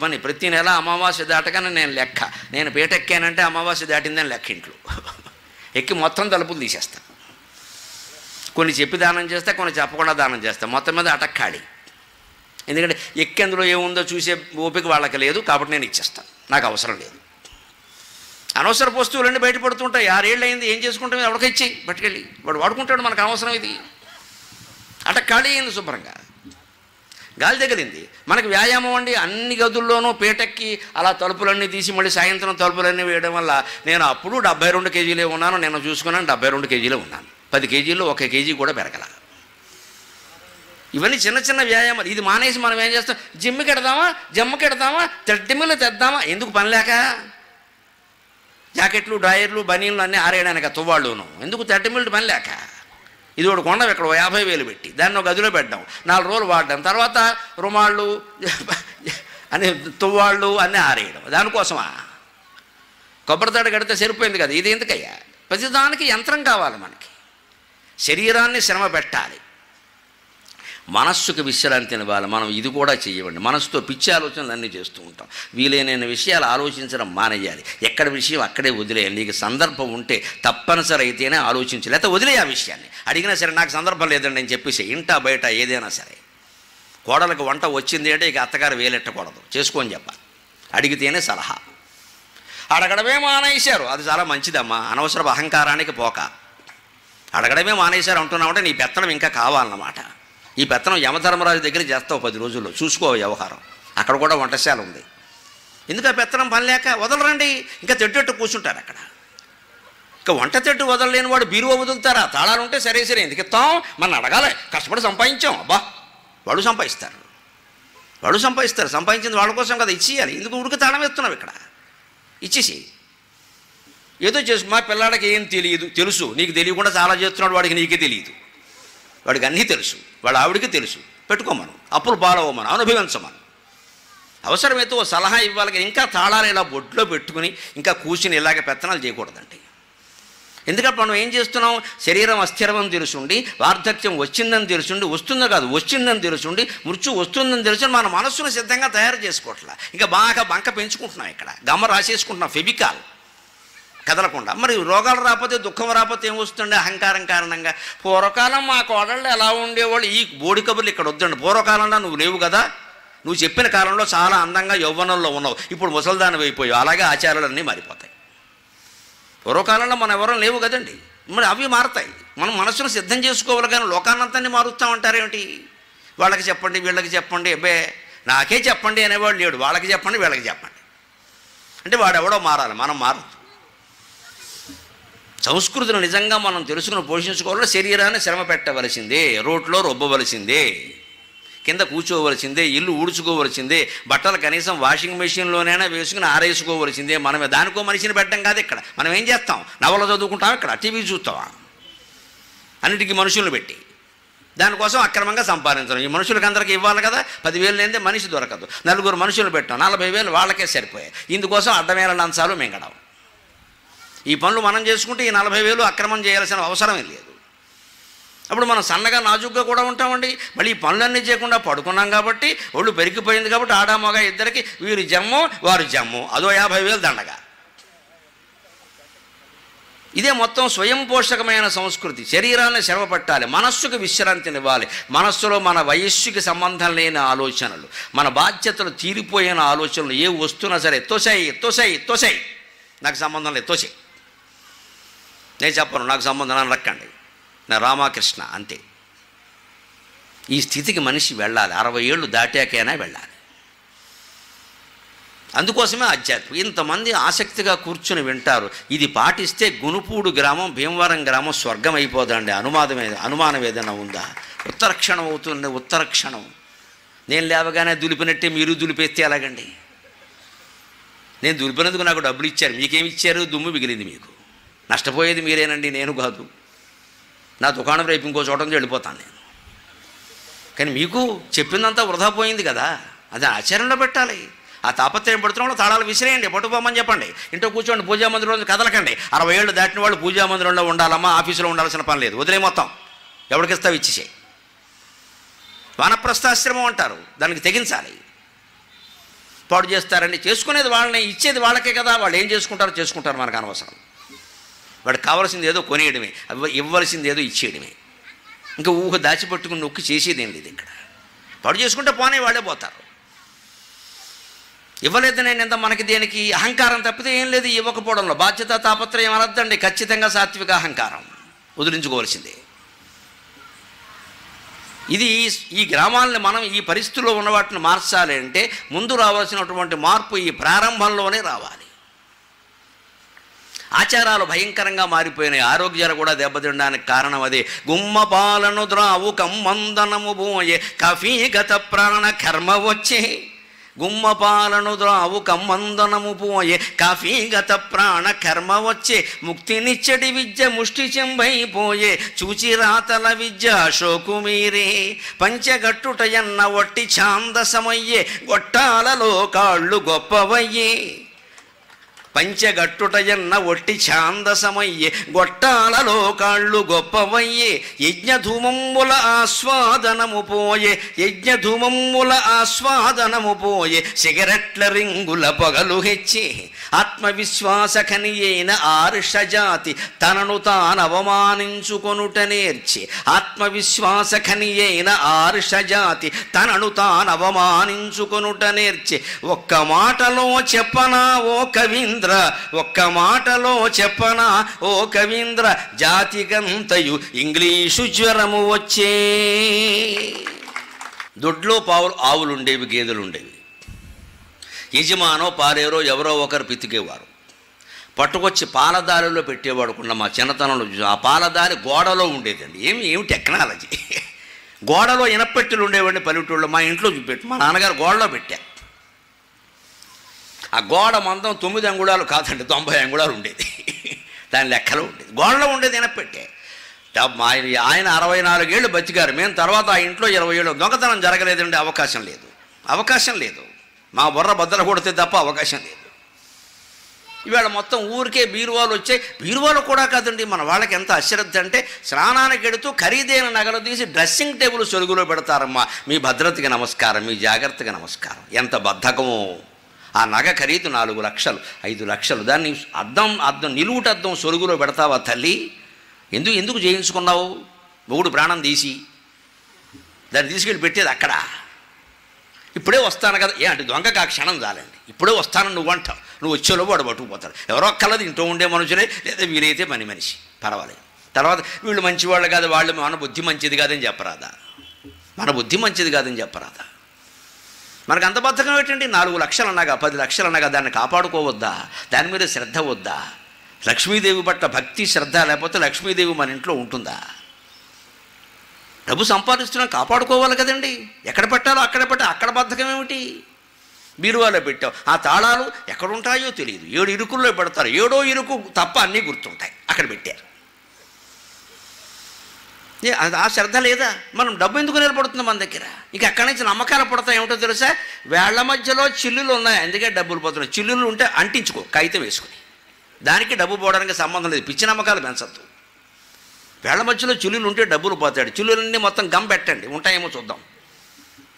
పని ప్రతి నెల అమావాస్య దాటగానే నేను లెక్క, నేను పీట ఎక్కానంటే అమావాస్య దాటిందని లెక్క. ఇంట్లో ఎక్కి మొత్తం తలుపులు తీసేస్తా. కొన్ని చెప్పి దానం చేస్తా, కొన్ని చెప్పకుండా దానం చేస్తా. మొత్తం మీద అటక్కాడి. ఎందుకంటే ఎక్కేందులో ఏముందో చూసే ఓపిక వాళ్ళకి లేదు, కాబట్టి నేను ఇచ్చేస్తాను. నాకు అవసరం లేదు. అనవసర వస్తువులన్నీ బయటపడుతుంటాయి. 6 ఏళ్ళు అయింది, ఏం చేసుకుంటాం? ఎవరికిచ్చి పట్టుకెళ్ళి వాడు వాడుకుంటాడు. మనకు అవసరం ఇది. అటక్కాడి అయింది శుభ్రంగా, గాలి తగిలింది. మనకి వ్యాయామం అండి. అన్ని గదుల్లోనూ పీటెక్కి అలా తలుపులన్నీ తీసి మళ్ళీ సాయంత్రం తలుపులన్నీ వేయడం వల్ల నేను అప్పుడు 72 కేజీలే ఉన్నాను. నేను చూసుకున్నాను 72 కేజీలే ఉన్నాను. 10 కేజీల్లో 1 కేజీ కూడా పెరగల. ఇవన్నీ చిన్న చిన్న వ్యాయామాలు. ఇది మానేసి మనం ఏం చేస్తాం? జిమ్కి ఎడదామా, జమ్మకి ఎడదామా, థ్రెడ్మిల్ తెద్దామా? ఎందుకు పని లేక? జాకెట్లు, డ్రాయర్లు, బనీళ్ళు అన్నీ ఆరేయడానికి తువ్వాళ్ళును. ఎందుకు థ్రెడ్మిల్ పని లేక? ఇది ఒకటి కొండం ఇక్కడ 50,000 పెట్టి దాన్ని ఒక గదిలో పెట్టాం, 4 రోజులు వాడడం, తర్వాత రుమాళ్ళు అని తువ్వాళ్ళు అన్నీ ఆరేయడం. దానికోసమా? కొబ్బరితాడు కడితే సరిపోయింది కదా. ఇది ఎందుకయ్యా? ప్రతిదానికి యంత్రం కావాలి. మనకి శరీరాన్ని శ్రమ పెట్టాలి, మనస్సుకు విశ్రాంతినివ్వాలి. మనం ఇది కూడా చేయవండి. మనసుతో పిచ్చి ఆలోచనలు అన్నీ చేస్తూ ఉంటాం. వీలైన విషయాలు ఆలోచించడం మానేయాలి. ఎక్కడ విషయం అక్కడే వదిలేయాలి. నీకు సందర్భం ఉంటే తప్పనిసరి అయితేనే ఆలోచించాలి, లేకపోతే వదిలే ఆ విషయాన్ని. అడిగినా సరే నాకు సందర్భం లేదండి అని చెప్పేసి, ఇంటా బయట ఏదైనా సరే. కోడలకు వంట వచ్చింది అంటే ఇక అత్తగారు వేలెట్టకూడదు, చేసుకొని చెప్పాలి. అడిగితేనే సలహా. అడగడమే మానేశారు, అది చాలా మంచిదమ్మా. అనవసరపు అహంకారానికి పోక. అడగడమే మానేశారు అంటున్నామంటే నీ పెత్తనం ఇంకా కావాలన్నమాట. ఈ పెత్తనం యమధర్మరాజు దగ్గర చేస్తావు 10 రోజుల్లో. చూసుకో వ్యవహారం. అక్కడ కూడా వంటశాల ఉంది. ఎందుకు ఆ పెత్తనం పని లేక వదలరండి. ఇంకా తెట్టు కూర్చుంటారు అక్కడ. ఇంకా వంట తెట్టు వదలలేని వాడు బీరువా వదులుతారా? తాళాలు ఉంటే సరే సరే ఎందుకు ఇస్తాం? మనం అడగాలి. కష్టపడి సంపాదించాం. అబ్బా వాడు సంపాదిస్తారు, సంపాదించింది వాళ్ళ కోసం కదా, ఇచ్చేయాలి. ఎందుకు ఉడికి తాళం వేస్తున్నావు? ఇక్కడ ఇచ్చేసి ఏదో చేసు. మా పిల్లాడికి ఏం తెలియదు, తెలుసు. నీకు తెలియకుండా చాలా చేస్తున్నాడు, వాడికి నీకే తెలియదు. వాడికి అన్నీ తెలుసు, వాళ్ళ ఆవిడికి తెలుసు. పెట్టుకోమను, అప్పులు పాలవమను, అనుభవించమను. అవసరమైతే ఓ సలహా ఇవ్వాలి. ఇంకా తాళాలు ఇలా బొడ్లో పెట్టుకుని ఇంకా కూర్చుని ఇలాగ పెత్తనాలు చేయకూడదండి. ఎందుకంటే మనం ఏం చేస్తున్నాం? శరీరం అస్థిరమని తెలుసుండి, వార్ధక్యం వచ్చిందని తెలుసుండి, వస్తుందో కాదు వచ్చిందని తెలుసుండి, మృత్యు వస్తుందని తెలుసుండి మన మనస్సును సిద్ధంగా తయారు చేసుకోవట్లా. ఇంకా బాగా బంక పెంచుకుంటున్నాం. ఇక్కడ గమ్మ రాసేసుకుంటున్నాం, ఫెవికాల్ కదలకుండా. మరి రోగాలు రాకపోతే, దుఃఖం రాకపోతే ఏమొస్తుండే? అహంకారం కారణంగా. పూర్వకాలం మా కోడళ్ళు ఎలా ఉండేవాళ్ళు, ఈ బోడి కబుర్లు ఇక్కడ వద్దండి. పూర్వకాలంలో నువ్వు లేవు కదా, నువ్వు చెప్పిన కాలంలో చాలా అందంగా యవ్వనంలో ఉన్నావు, ఇప్పుడు ముసల్దానం అయిపోయావు. అలాగే ఆచారాలన్నీ మారిపోతాయి. పూర్వకాలంలో మనం ఎవరం లేవు కదండి. మరి అవి మారుతాయి. మనం మనసును సిద్ధం చేసుకోవాలి. కానీ లోకాన్నంతాన్ని మారుస్తామంటారేమిటి? వాళ్ళకి చెప్పండి, వీళ్ళకి చెప్పండి, అబ్బే నాకే చెప్పండి అనేవాడు లేడు. వాళ్ళకి చెప్పండి, వీళ్ళకి చెప్పండి అంటే వాడెవడో మారాలి, మనం మారదు. సంస్కృతిని నిజంగా మనం తెలుసుకుని పోషించుకోవాలంటే శరీరాన్ని శ్రమ పెట్టవలసిందే, రోట్లో రుబ్బవలసిందే, కింద కూర్చోవలసిందే, ఇల్లు ఊడ్చుకోవలసిందే, బట్టలు కనీసం వాషింగ్ మెషిన్లోనైనా వేసుకుని ఆరేసుకోవలసిందే. మనమే దానికో మనిషిని పెట్టడం కాదు. ఇక్కడ మనం ఏం చేస్తాం? నవలు చదువుకుంటాం, ఇక్కడ టీవీ చూస్తావా? అన్నిటికీ మనుషులను పెట్టి దానికోసం అక్రమంగా సంపాదించడం. ఈ మనుషులకు అందరికీ ఇవ్వాలి కదా. 10,000 లేదే మనిషి దొరకదు. 4 మనుషులు పెట్టాం, 40,000 వాళ్ళకే సరిపోయాయి. ఇందుకోసం అడ్డమేల లంచాలు మింగడం. ఈ పనులు మనం చేసుకుంటే ఈ 40,000 అక్రమం చేయాల్సిన అవసరమే లేదు. అప్పుడు మనం సన్నగా నాజుగ్గా కూడా ఉంటామండి. మళ్ళీ ఈ పనులన్నీ చేయకుండా పడుకున్నాం కాబట్టి, ఒళ్ళు పెరిగిపోయింది కాబట్టి ఆడా మగ ఇద్దరికి వీరి జమ్ము వారి జమ్ము, అదో 50,000 దండగా. ఇదే మొత్తం స్వయం పోషకమైన సంస్కృతి. శరీరాన్ని శ్రమ పట్టాలి, మనస్సుకు విశ్రాంతినివ్వాలి. మనస్సులో మన వయస్సుకి సంబంధం లేని ఆలోచనలు, మన బాధ్యతలు తీరిపోయిన ఆలోచనలు ఏ వస్తున్నా సరే తోసై నాకు సంబంధం లేదు, తోసై. నేను చెప్పను నాకు సంబంధం, నన్ను రక్కండి, నా రామకృష్ణ అంతే. ఈ స్థితికి మనిషి వెళ్ళాలి. 60 ఏళ్ళు దాటాకైనా వెళ్ళాలి. అందుకోసమే ఆధ్యాత్మికం. ఇంతమంది ఆసక్తిగా కూర్చుని వింటారు. ఇది పాటిస్తే గునుపూడు గ్రామం, భీమవరం గ్రామం స్వర్గం అయిపోదండి. అనుమానం ఏదైనా ఉందా? ఉత్తరక్షణం అవుతుంది. ఉత్తరక్షణం నేను లేవగానే దులిపినట్టే మీరు దులిపేస్తే ఎలాగండి? నేను దులిపినందుకు నాకు డబ్బులు ఇచ్చారు, మీకేమి ఇచ్చారు? దుమ్ము మిగిలింది. మీకు నష్టపోయేది మీరేనండి, నేను కాదు. నా దుకాణం రేపు ఇంకో చోటం వెళ్ళిపోతాను నేను. కానీ మీకు చెప్పిందంతా వృధా పోయింది కదా, అది ఆచరణలో పెట్టాలి. ఆ తాపత్రయం పడుతున్న వాళ్ళు తాళాలు విసిరేయండి, పట్టుకోమని చెప్పండి. ఇంట్లో కూర్చోండి, పూజా మందిరంలో కదలకండి. 60 ఏళ్ళు దాటిన వాళ్ళు పూజా మందిరంలో ఉండాలమ్మా, ఆఫీసులో ఉండాల్సిన పని లేదు. వదిలే మొత్తం ఎవరికిస్తావు ఇచ్చేసే. వానప్రస్థాశ్రమం అంటారు, దానికి తెగించాలి. పాడు చేస్తారని. చేసుకునేది వాళ్ళని, ఇచ్చేది వాళ్ళకే కదా. వాళ్ళు ఏం చేసుకుంటారో చేసుకుంటారు, మనకు అనవసరం. వాడికి కావాల్సింది ఏదో కొనేయడమే, ఇవ్వాల్సింది ఏదో ఇచ్చేయడమే. ఇంకా ఊహ దాచిపెట్టుకుని నొక్కి చేసేది ఏం లేదు ఇక్కడ. పాడు చేసుకుంటే పోనే వాళ్ళే పోతారు. ఇవ్వలేదు నేను ఎంత మనకి దేనికి అహంకారం తప్పితే ఏం లేదు. ఇవ్వకపోవడంలో బాధ్యత తాపత్రయం అనద్దండి. ఖచ్చితంగా సాత్విక అహంకారం వదిలించుకోవాల్సిందే. ఇది ఈ గ్రామాలని మనం ఈ పరిస్థితుల్లో ఉన్న వాటిని మార్చాలి అంటే ముందు రావాల్సినటువంటి మార్పు ఈ ప్రారంభంలోనే రావాలి. ఆచారాలు భయంకరంగా మారిపోయినాయి. ఆరోగ్యాలు కూడా దెబ్బతినడానికి కారణం అదే. గుమ్మపాలను ద్రావు కమ్మందనము పోయే కఫీగత ప్రాణ కర్మ వచ్చే. గుమ్మపాలను ద్రావు కమ్మందనము పోయే కాఫీగత ప్రాణ కర్మ వచ్చే. ముక్తినిచ్చడి విద్య ముష్టి చెంబైపోయే చూచిరాతల విద్య అశోకు మీరే. పంచగట్టుటయన్న వట్టి ఛాందసమయ్యే గొట్టాలలో కాళ్ళు గొప్పవయ్యే. పంచగట్టుటయన్న ఒట్టి ఛాందసమయ్యే గొట్టాలలో కాళ్ళు గొప్పవయ్యే. యజ్ఞధూమమ్ముల ఆస్వాదనము పోయే, యజ్ఞధూమమ్ముల ఆస్వాదనము పోయే. సిగరెట్ల రింగుల పొగలు హెచ్చి ఆత్మవిశ్వాస ఖనియైన ఆర్షజాతి తనను తాను అవమానించుకొనుట నేర్చి. ఆత్మవిశ్వాస ఖనియైన ఆర్షజాతి తనను తాను అవమానించుకొనుట నేర్చి. ఒక్క మాటలో చెప్పనా ఓ కవీంద్ర, ఒక్క మాటలో చెప్పనా ఓ కవీంద్ర, జాతికంతయు ఇంగ్లీషు జ్వరము వచ్చే. దొడ్లో ఆవులుండేవి, గేదెలుండేవి. యజమానో పారేరో ఎవరో ఒకరు పితికేవారు. పట్టుకొచ్చి పాలదారిలో పెట్టేవాడు. మా చిన్నతనంలో ఆ పాలదారి గోడలో ఉండేదండి. ఏమి టెక్నాలజీ. గోడలో ఇనపెట్టెలు ఉండేవాడిని పల్లెటూళ్ళు. మా ఇంట్లో చూపెట్టి మా నాన్నగారు గోడలో పెట్టారు. ఆ గోడ మందం 9 అంగుళాలు కాదండి, 90 అంగుళాలు ఉండేది. దాని లెక్కలో ఉండేది. గోడలో ఉండేది ఇనపెట్టే. ఆయన 64 ఏళ్ళు బతికారు. మేము తర్వాత ఆ ఇంట్లో 20 ఏళ్ళు. దొంగతనం జరగలేదండి, అవకాశం లేదు, అవకాశం లేదు. మా బుర్ర బద్దలు కొడితే తప్ప అవకాశం లేదు. ఇవాళ మొత్తం ఊరికే బీరువాలు వచ్చాయి. బీరువాలు కూడా కాదండి, మన వాళ్ళకి ఎంత అశ్రద్ధ అంటే స్నానానికి ఎడుతూ ఖరీదైన నగలు తీసి డ్రెస్సింగ్ టేబుల్ సొరుగులో పెడతారమ్మా. మీ భద్రతకి నమస్కారం, మీ జాగ్రత్తగా నమస్కారం. ఎంత బద్ధకమో. ఆ నగ ఖరీదు 4 లక్షలు 5 లక్షలు. దాన్ని అద్దం నిలువుటద్దం సొరుగులో పెడతావా తల్లి? ఎందుకు చేయించుకున్నావు? మొగుడు ప్రాణం తీసి దాన్ని తీసుకెళ్ళి పెట్టేది అక్కడ. ఇప్పుడే వస్తాను కదా అంటే దొంగకు ఆ క్షణం చాలండి. ఇప్పుడే వస్తాను నువ్వు అంటావు. నువ్వు వచ్చేలో వాడు పట్టుకుపోతాడు. ఎవరో ఒక్కలది ఇంట్లో ఉండే మనుషులే, లేదా వీలైతే మనిషి పర్వాలేదు. తర్వాత వీళ్ళు మంచివాళ్ళు కాదు, వాళ్ళు మన బుద్ధి మంచిది కాదని చెప్పరాదా? మన బుద్ధి మంచిది కాదని చెప్పరాదా? మనకు అంత బద్ధకం ఏంటండి? 4 లక్షలు అన్నాగా 10 లక్షలు అన్నాగా దాన్ని కాపాడుకోవద్దా? దాని మీద శ్రద్ధ వద్దా? లక్ష్మీదేవి పట్ల భక్తి శ్రద్ధ లేకపోతే లక్ష్మీదేవి మన ఇంట్లో ఉంటుందా? డబ్బు సంపాదిస్తున్నాం, కాపాడుకోవాలి కదండి. ఎక్కడ పెట్టాలో అక్కడ అక్కడ బద్ధకం ఏమిటి? బీరువాలో పెట్టావు. ఆ తాళాలు ఎక్కడుంటాయో తెలియదు. 7 ఇరుకుల్లో పెడతారు. 7వ ఇరుకు తప్ప అన్నీ గుర్తుంటాయి. అక్కడ పెట్టారు. ఆ శ్రద్ధ లేదా? మనం డబ్బు ఎందుకు నిలబడుతుంది మన దగ్గర? ఇక అక్కడి నుంచి నమ్మకాలు పడతాయి. ఏమిటో తెలుసా? వేళ్ల మధ్యలో చిల్లులు ఉన్నాయి, అందుకే డబ్బులు పోతున్నాయి. చిల్లులు ఉంటే అంటించుకో, కాగితం వేసుకుని. దానికి డబ్బు పోవడానికి సంబంధం లేదు. పిచ్చి నమ్మకాలు పెంచద్దు. వేళ్ల మధ్యలో చిల్లులు ఉంటే డబ్బులు పోతాడు. చిల్లులన్నీ మొత్తం గమ్ పెట్టండి, ఉంటాయేమో చూద్దాం.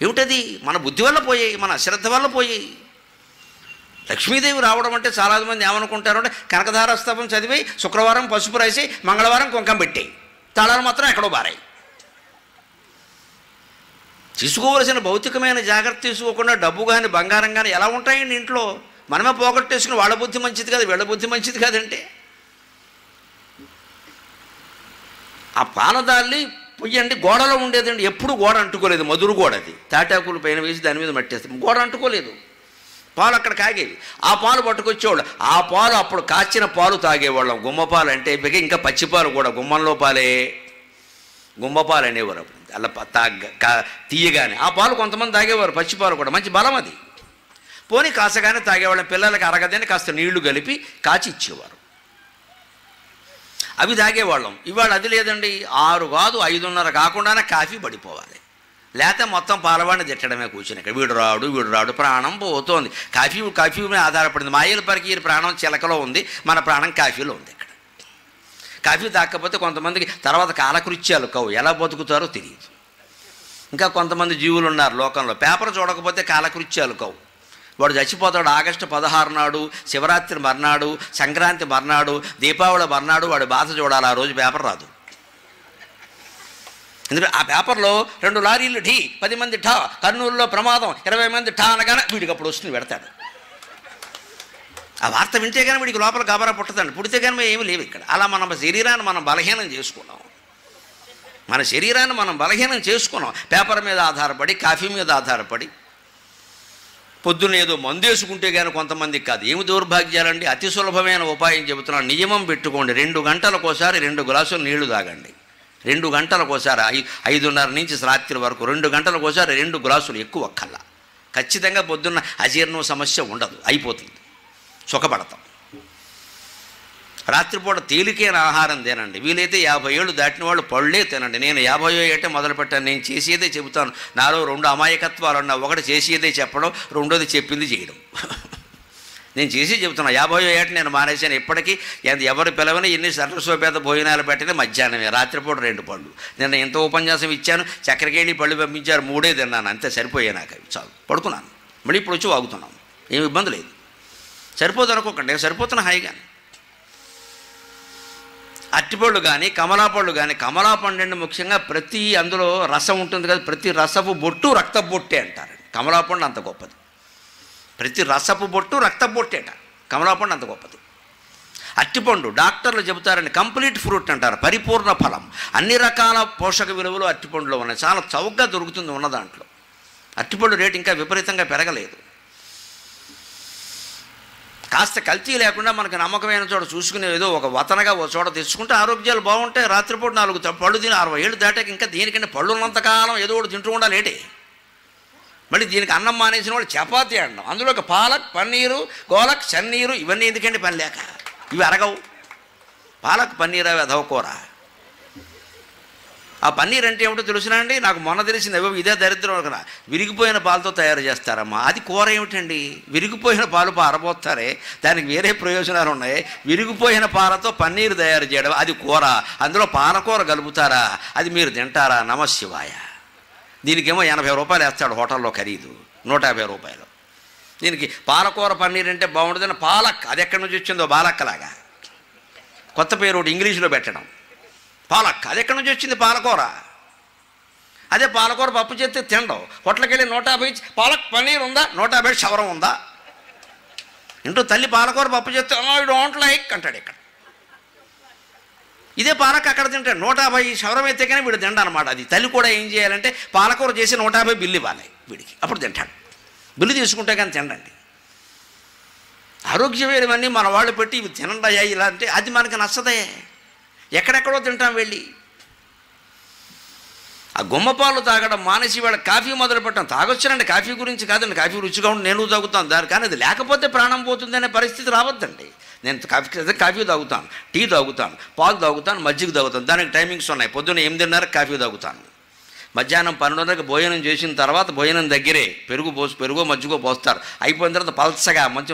ఏమిటది? మన బుద్ధి వల్ల పోయాయి, మన అశ్రద్ధ వల్ల పోయాయి. లక్ష్మీదేవి రావడం అంటే చాలామంది ఏమనుకుంటారు అంటే కనకధారాస్తవం చదివి శుక్రవారం పసుపు రాసి మంగళవారం కుంకం పెట్టాయి, తాళాలు మాత్రం ఎక్కడో బారాయి. తీసుకోవలసిన భౌతికమైన జాగ్రత్త తీసుకోకుండా డబ్బు కానీ బంగారం కానీ ఎలా ఉంటాయండి ఇంట్లో? మనమే పోగొట్టేసుకుని వాళ్ళ బుద్ధి మంచిది కాదు, వీళ్ళ బుద్ధి మంచిది కాదంటే. ఆ పాలదాల్ని పొయ్యండి గోడలో ఉండేదండి. ఎప్పుడు గోడ అంటుకోలేదు. మధురు గోడ అది. తాటాకులు పైన వేసి దాని మీద మట్టేస్తాం. గోడ అంటుకోలేదు. పాలు అక్కడ కాగేవి. ఆ పాలు పట్టుకొచ్చేవాళ్ళు. ఆ పాలు అప్పుడు కాచిన పాలు తాగేవాళ్ళం. గుమ్మపాలు అంటే ఇంకా పచ్చిపాలు కూడా గుమ్మంలో పాలే గుమ్మపాలు అనేవారు. అలా తీయగానే ఆ పాలు కొంతమంది తాగేవారు. పచ్చిపాలు కూడా మంచి బలం అది. పోనీ కాసగానే తాగేవాళ్ళం. పిల్లలకి అరగదని కాస్త నీళ్లు కలిపి కాచి ఇచ్చేవారు. అవి తాగేవాళ్ళం. ఇవాళ అది లేదండి. 6 కాదు 5:30 కాకుండానే కాఫీ పడిపోవాలి. లేకపోతే మొత్తం పాలవాడిని తిట్టడమే కూర్చుని. ఇక్కడ వీడు రాడు ప్రాణం పోతోంది. కాఫీ మీద ఆధారపడింది. మాయల పరికి ప్రాణం చిలకలో ఉంది, మన ప్రాణం కాఫీలో ఉంది. ఇక్కడ కాఫీ తాకపోతే కొంతమందికి తర్వాత కాలకృత్యాలు కవు, ఎలా బతుకుతారో తెలియదు. ఇంకా కొంతమంది జీవులు ఉన్నారు లోకంలో. పేపర్ చూడకపోతే కాలకృత్యాలు కవు. వాడు చచ్చిపోతాడు ఆగస్టు 16 నాడు, శివరాత్రి మర్నాడు, సంక్రాంతి మర్నాడు, దీపావళి మర్నాడు. వాడి బాధ చూడాలి, ఆ రోజు పేపర్ రాదు. ఎందుకంటే ఆ పేపర్లో 2 లారీలు ఢీ, 10 మంది ఠా, కర్నూలులో ప్రమాదం, 20 మంది ఠా అనగానే వీడికి అప్పుడు వస్తుంది, పెడతాడు. ఆ వార్త వింటే కానీ వీడికి లోపల గాబరా పుట్టదండి. పుడితే కానీ ఏమీ లేవు ఇక్కడ. అలా మన శరీరాన్ని మనం బలహీనం చేసుకున్నాం. మన శరీరాన్ని మనం బలహీనం చేసుకున్నాం పేపర్ మీద ఆధారపడి, కాఫీ మీద ఆధారపడి. పొద్దున్న ఏదో మందేసుకుంటే కానీ కొంతమందికి కాదు. ఏమి దౌర్భాగ్యాలండి. అతి సులభమైన ఉపాయం చెబుతున్నాను. నియమం పెట్టుకోండి. 2 గంటలకోసారి 2 గ్లాసులు నీళ్లు తాగండి. 2 గంటలకోసారి 5:30 నుంచి రాత్రి వరకు 2 గంటలకోసారి 2 గ్లాసులు, ఎక్కువ ఒక్కల్లా. ఖచ్చితంగా పొద్దున్న అజీర్ణం సమస్య ఉండదు, అయిపోతుంది, సుఖపడతాం. రాత్రిపూట తేలికైన ఆహారం తినండి. వీలైతే 50 ఏళ్ళు దాటిన వాళ్ళు పళ్ళే తినండి. నేను 50 ఏటే మొదలుపెట్టాను. నేను చేసేదే చెబుతాను. నాలో 2 అమాయకత్వాలు ఉన్నాయి. ఒకటి చేసేదే చెప్పడం, రెండోది చెప్పింది చేయడం. నేను చేసి చెబుతున్నా. 50 ఏట నేను మానేశాను. ఇప్పటికీ ఎవరు పిలవని ఎన్ని సరస్వపేద భోజనాలు పెట్టినా మధ్యాహ్నమే, రాత్రిపూట 2 పళ్ళు. నేను ఎంత ఉపన్యాసం ఇచ్చాను, చక్కెరకేళి పళ్ళు పంపించారు, 3 తిన్నాను, అంతే సరిపోయాయి. నాకు అవి చాలు, పడుకున్నాను. మళ్ళీ ఇప్పుడు వచ్చి వాగుతున్నాను, ఏమి ఇబ్బంది లేదు. సరిపోదు అనుకోకండి, నేను సరిపోతున్నా హాయిగా. అట్టిపళ్ళు కానీ కమలాపళ్ళు కానీ, కమలాపండు అండి ముఖ్యంగా ప్రతి అందులో రసం ఉంటుంది కదా, ప్రతి రసపు బొట్టు రక్తపు బొట్టే అంటారు. కమలాపండు అంత గొప్పది. ప్రతి రసపు బొట్టు రక్తపు బొట్టేట. కమలాపండు అంత గొప్పది. అట్టిపండు డాక్టర్లు చెబుతారండి కంప్లీట్ ఫ్రూట్ అంటారు, పరిపూర్ణ ఫలం. అన్ని రకాల పోషక విలువలు అట్టిపండులో ఉన్నాయి. చాలా చౌకగా దొరుకుతుంది ఉన్న దాంట్లో. అట్టిపండు రేటు ఇంకా విపరీతంగా పెరగలేదు. కాస్త కల్తీ లేకుండా మనకు నమ్మకమైన చోట చూసుకునే ఏదో ఒక వతనగా ఒక చోట తెచ్చుకుంటే ఆరోగ్యాలు బాగుంటాయి. రాత్రిపూట 4 పళ్ళు తిని 60 ఏళ్ళు దాటాక ఇంకా దీనికంటే పళ్ళు ఉన్నంతకాలం ఏదో ఒకటి తింటూ ఉండాలి ఏంటి. మళ్ళీ దీనికి అన్నం మానేసిన వాళ్ళు చపాతీ అన్నం, అందులో ఒక పాలక్, పన్నీరు, గోలక్, చన్నీరు, ఇవన్నీ ఎందుకంటే పని లేక ఇవి అరగవు. పాలక్, పన్నీర్ అవి అదవ కూర. ఆ పన్నీర్ అంటే ఏమిటో తెలుసునా అండి? నాకు మొన్న తెలిసింది. ఇదే దరిద్రం అనుకున్నా. విరిగిపోయిన పాలతో తయారు చేస్తారమ్మా. అది కూర ఏమిటండి? విరిగిపోయిన పాలు పారబోతారే, దానికి వేరే ప్రయోజనాలు ఉన్నాయి. విరిగిపోయిన పాలతో పన్నీరు తయారు చేయడం అది కూర. అందులో పాలకూర కలుపుతారా? అది మీరు తింటారా? నమశివాయ. దీనికేమో 80 రూపాయలు వేస్తాడు హోటల్లో ఖరీదు, 150 రూపాయలు. దీనికి పాలకూర పన్నీర్ అంటే బాగుంటుందని పాలక్, అది ఎక్కడి నుంచి వచ్చిందో బాలక్కలాగా కొత్త పేరు ఒకటి ఇంగ్లీష్లో పెట్టడం. పాలక్, అది ఎక్కడి నుంచి వచ్చింది? పాలకూర. అదే పాలకూర పప్పు చేస్తే తినడం. హోటల్కి వెళ్ళి 150 పాలక్ పన్నీర్ ఉందా, 150 శవరం ఉందా. ఇంటూ తల్లి పాలకూర పప్పు చేస్తే ఐ డోంట్ లైక్ అంటాడు. ఇక్కడ ఇదే పాలక్ అక్కడ తింటాడు. 150 శవరం అయితే కానీ వీడు తిండా అనమాట. అది తల్లి కూడా ఏం చేయాలంటే పాలకూర చేసి 150 బిల్లు ఇవ్వాలి వీడికి, అప్పుడు తింటాడు. బిల్లు తీసుకుంటే కానీ తినండి. ఆరోగ్యమైనవన్నీ మన వాళ్ళు పెట్టి ఇవి తినండి ఇలా అంటే అది మనకు నచ్చదే. ఎక్కడెక్కడో తింటాం వెళ్ళి. ఆ గుమ్మపాలు తాగడం మానేసి వాళ్ళ కాఫీ మొదలు పెట్టాం. తాగొచ్చానండి, కాఫీ గురించి కాదండి, కాఫీ రుచిగా ఉండి నేను తాగుతాను దాని, కానీ అది లేకపోతే ప్రాణం పోతుందనే పరిస్థితి రావద్దండి. నేను కాఫీ తాగుతాను, టీ తాగుతాను, పాలు తాగుతాను, మజ్జిగ తాగుతాను. దానికి టైమింగ్స్ ఉన్నాయి. పొద్దున్న 8:30 కాఫీ తాగుతాను. మధ్యాహ్నం 12:30 భోజనం చేసిన తర్వాత భోజనం దగ్గరే పెరుగో మజ్జిగో పోస్తారు. అయిపోయిన తర్వాత పల్చగా మంచి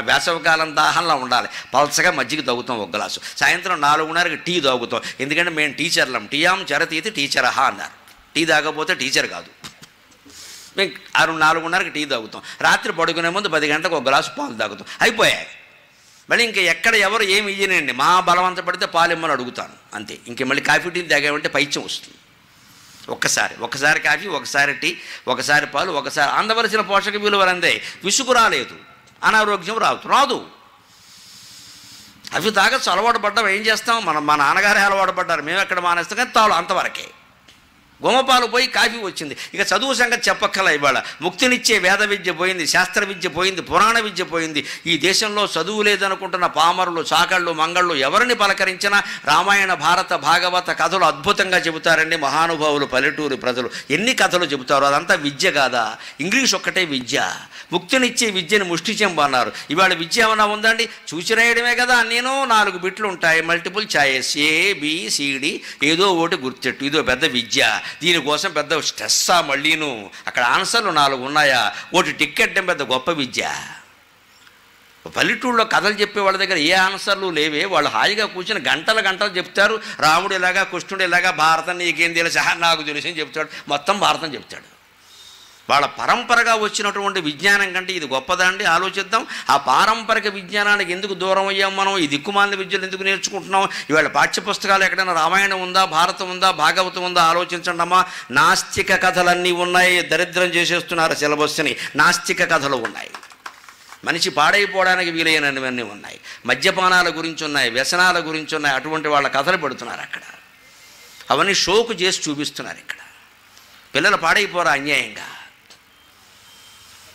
వేసవికాలం దాహంలో ఉండాలి. పల్చగా మజ్జిగ తాగుతాం 1 గ్లాసు. సాయంత్రం 4:30కి టీ తాగుతాం. ఎందుకంటే మేము టీచర్లం. టీయాం చరతీతి టీచరహా అన్నారు. టీ తాగకపోతే టీచర్ కాదు. మేము 4:30కి టీ తాగుతాం. రాత్రి పడుకునే ముందు 10 గంటలకు 1 గ్లాసు పాలు తాగుతాం. అయిపోయాయి. మళ్ళీ ఇంకా ఎక్కడ ఎవరు ఏమి ఇయ్యనండి. మా బలవంత పడితే పాలు ఇమ్మని అడుగుతాను అంతే. ఇంక మళ్ళీ కాఫీ టీ తాగామంటే పైత్యం వస్తుంది. ఒకసారి కాఫీ, ఒకసారి టీ, ఒకసారి పాలు, ఒకసారి అందవలసిన పోషక విలువలు అందే. విసుగు రాలేదు, అనారోగ్యం రాదు. అవి తాగచ్చు. అలవాటు పడ్డాం, ఏం చేస్తాం? మా నాన్నగారే అలవాటు పడ్డారు, మేము ఎక్కడ మానేస్తాం. కానీ తాಳು అంతవరకే. గుమ్మపాలు పోయి కాఫీ వచ్చింది. ఇక చదువు సంగతి చెప్పక్కల. ఇవాళ ముక్తినిచ్చే వేద విద్య పోయింది, శాస్త్ర విద్య పోయింది, పురాణ విద్య పోయింది. ఈ దేశంలో చదువు లేదనుకుంటున్న పామరులు, చాకళ్ళు, మంగళ్ళు ఎవరిని పలకరించినా రామాయణ, భారత, భాగవత కథలు అద్భుతంగా చెబుతారండి మహానుభావులు. పల్లెటూరు ప్రజలు ఎన్ని కథలు చెబుతారు. అదంతా విద్య కాదా? ఇంగ్లీష్ ఒక్కటే విద్య. ముక్తినిచ్చే విద్యను ముష్టి చెంబు అన్నారు. ఇవాళ విద్య ఏమన్నా ఉందండి? చూసి రాయడమే కదా. నేను 4 బిట్లు ఉంటాయి, మల్టిపుల్ చాయిస్, ABCD, ఏదో ఒకటి గుర్తెట్టు. ఇదో పెద్ద విద్య. దీనికోసం పెద్ద స్ట్రెస్సా? మళ్ళీను అక్కడ ఆన్సర్లు 4 ఉన్నాయా? ఒకటి టిక్కెట్టడం పెద్ద గొప్ప విద్య. పల్లెటూళ్ళలో కథలు చెప్పే వాళ్ళ దగ్గర ఏ ఆన్సర్లు లేవే. వాళ్ళు హాయిగా కూర్చొని గంటలు చెప్తారు. రాముడు ఇలాగా, కృష్ణుడు ఇలాగా, భారతం నీకేం తెలుసా? నాకు తెలిసి అని చెప్తాడు. మొత్తం భారతం చెప్తాడు. వాళ్ళ పరంపరగా వచ్చినటువంటి విజ్ఞానం కంటే ఇది గొప్పదండి. ఆలోచిద్దాం. ఆ పారంపరిక విజ్ఞానానికి ఎందుకు దూరం అయ్యాం మనం? ఈ దిక్కుమాలిన విద్యలు ఎందుకు నేర్చుకుంటున్నాం? ఇవాళ పాఠ్యపుస్తకాలు ఎక్కడైనా రామాయణం ఉందా, భారతం ఉందా, భాగవతం ఉందా? ఆలోచించండి అమ్మా. నాస్తిక కథలన్నీ ఉన్నాయి. దరిద్రం చేసేస్తున్నారు సిలబస్ని. నాస్తిక కథలు ఉన్నాయి. మనిషి పాడైపోవడానికి వీలైనవన్నీ ఉన్నాయి. మద్యపానాల గురించి ఉన్నాయి, వ్యసనాల గురించి ఉన్నాయి. అటువంటి వాళ్ళ కథలు పెడుతున్నారు అక్కడ. అవన్నీ షోకు చేసి చూపిస్తున్నారు ఇక్కడ. పిల్లలు పాడైపోరా అన్యాయంగా.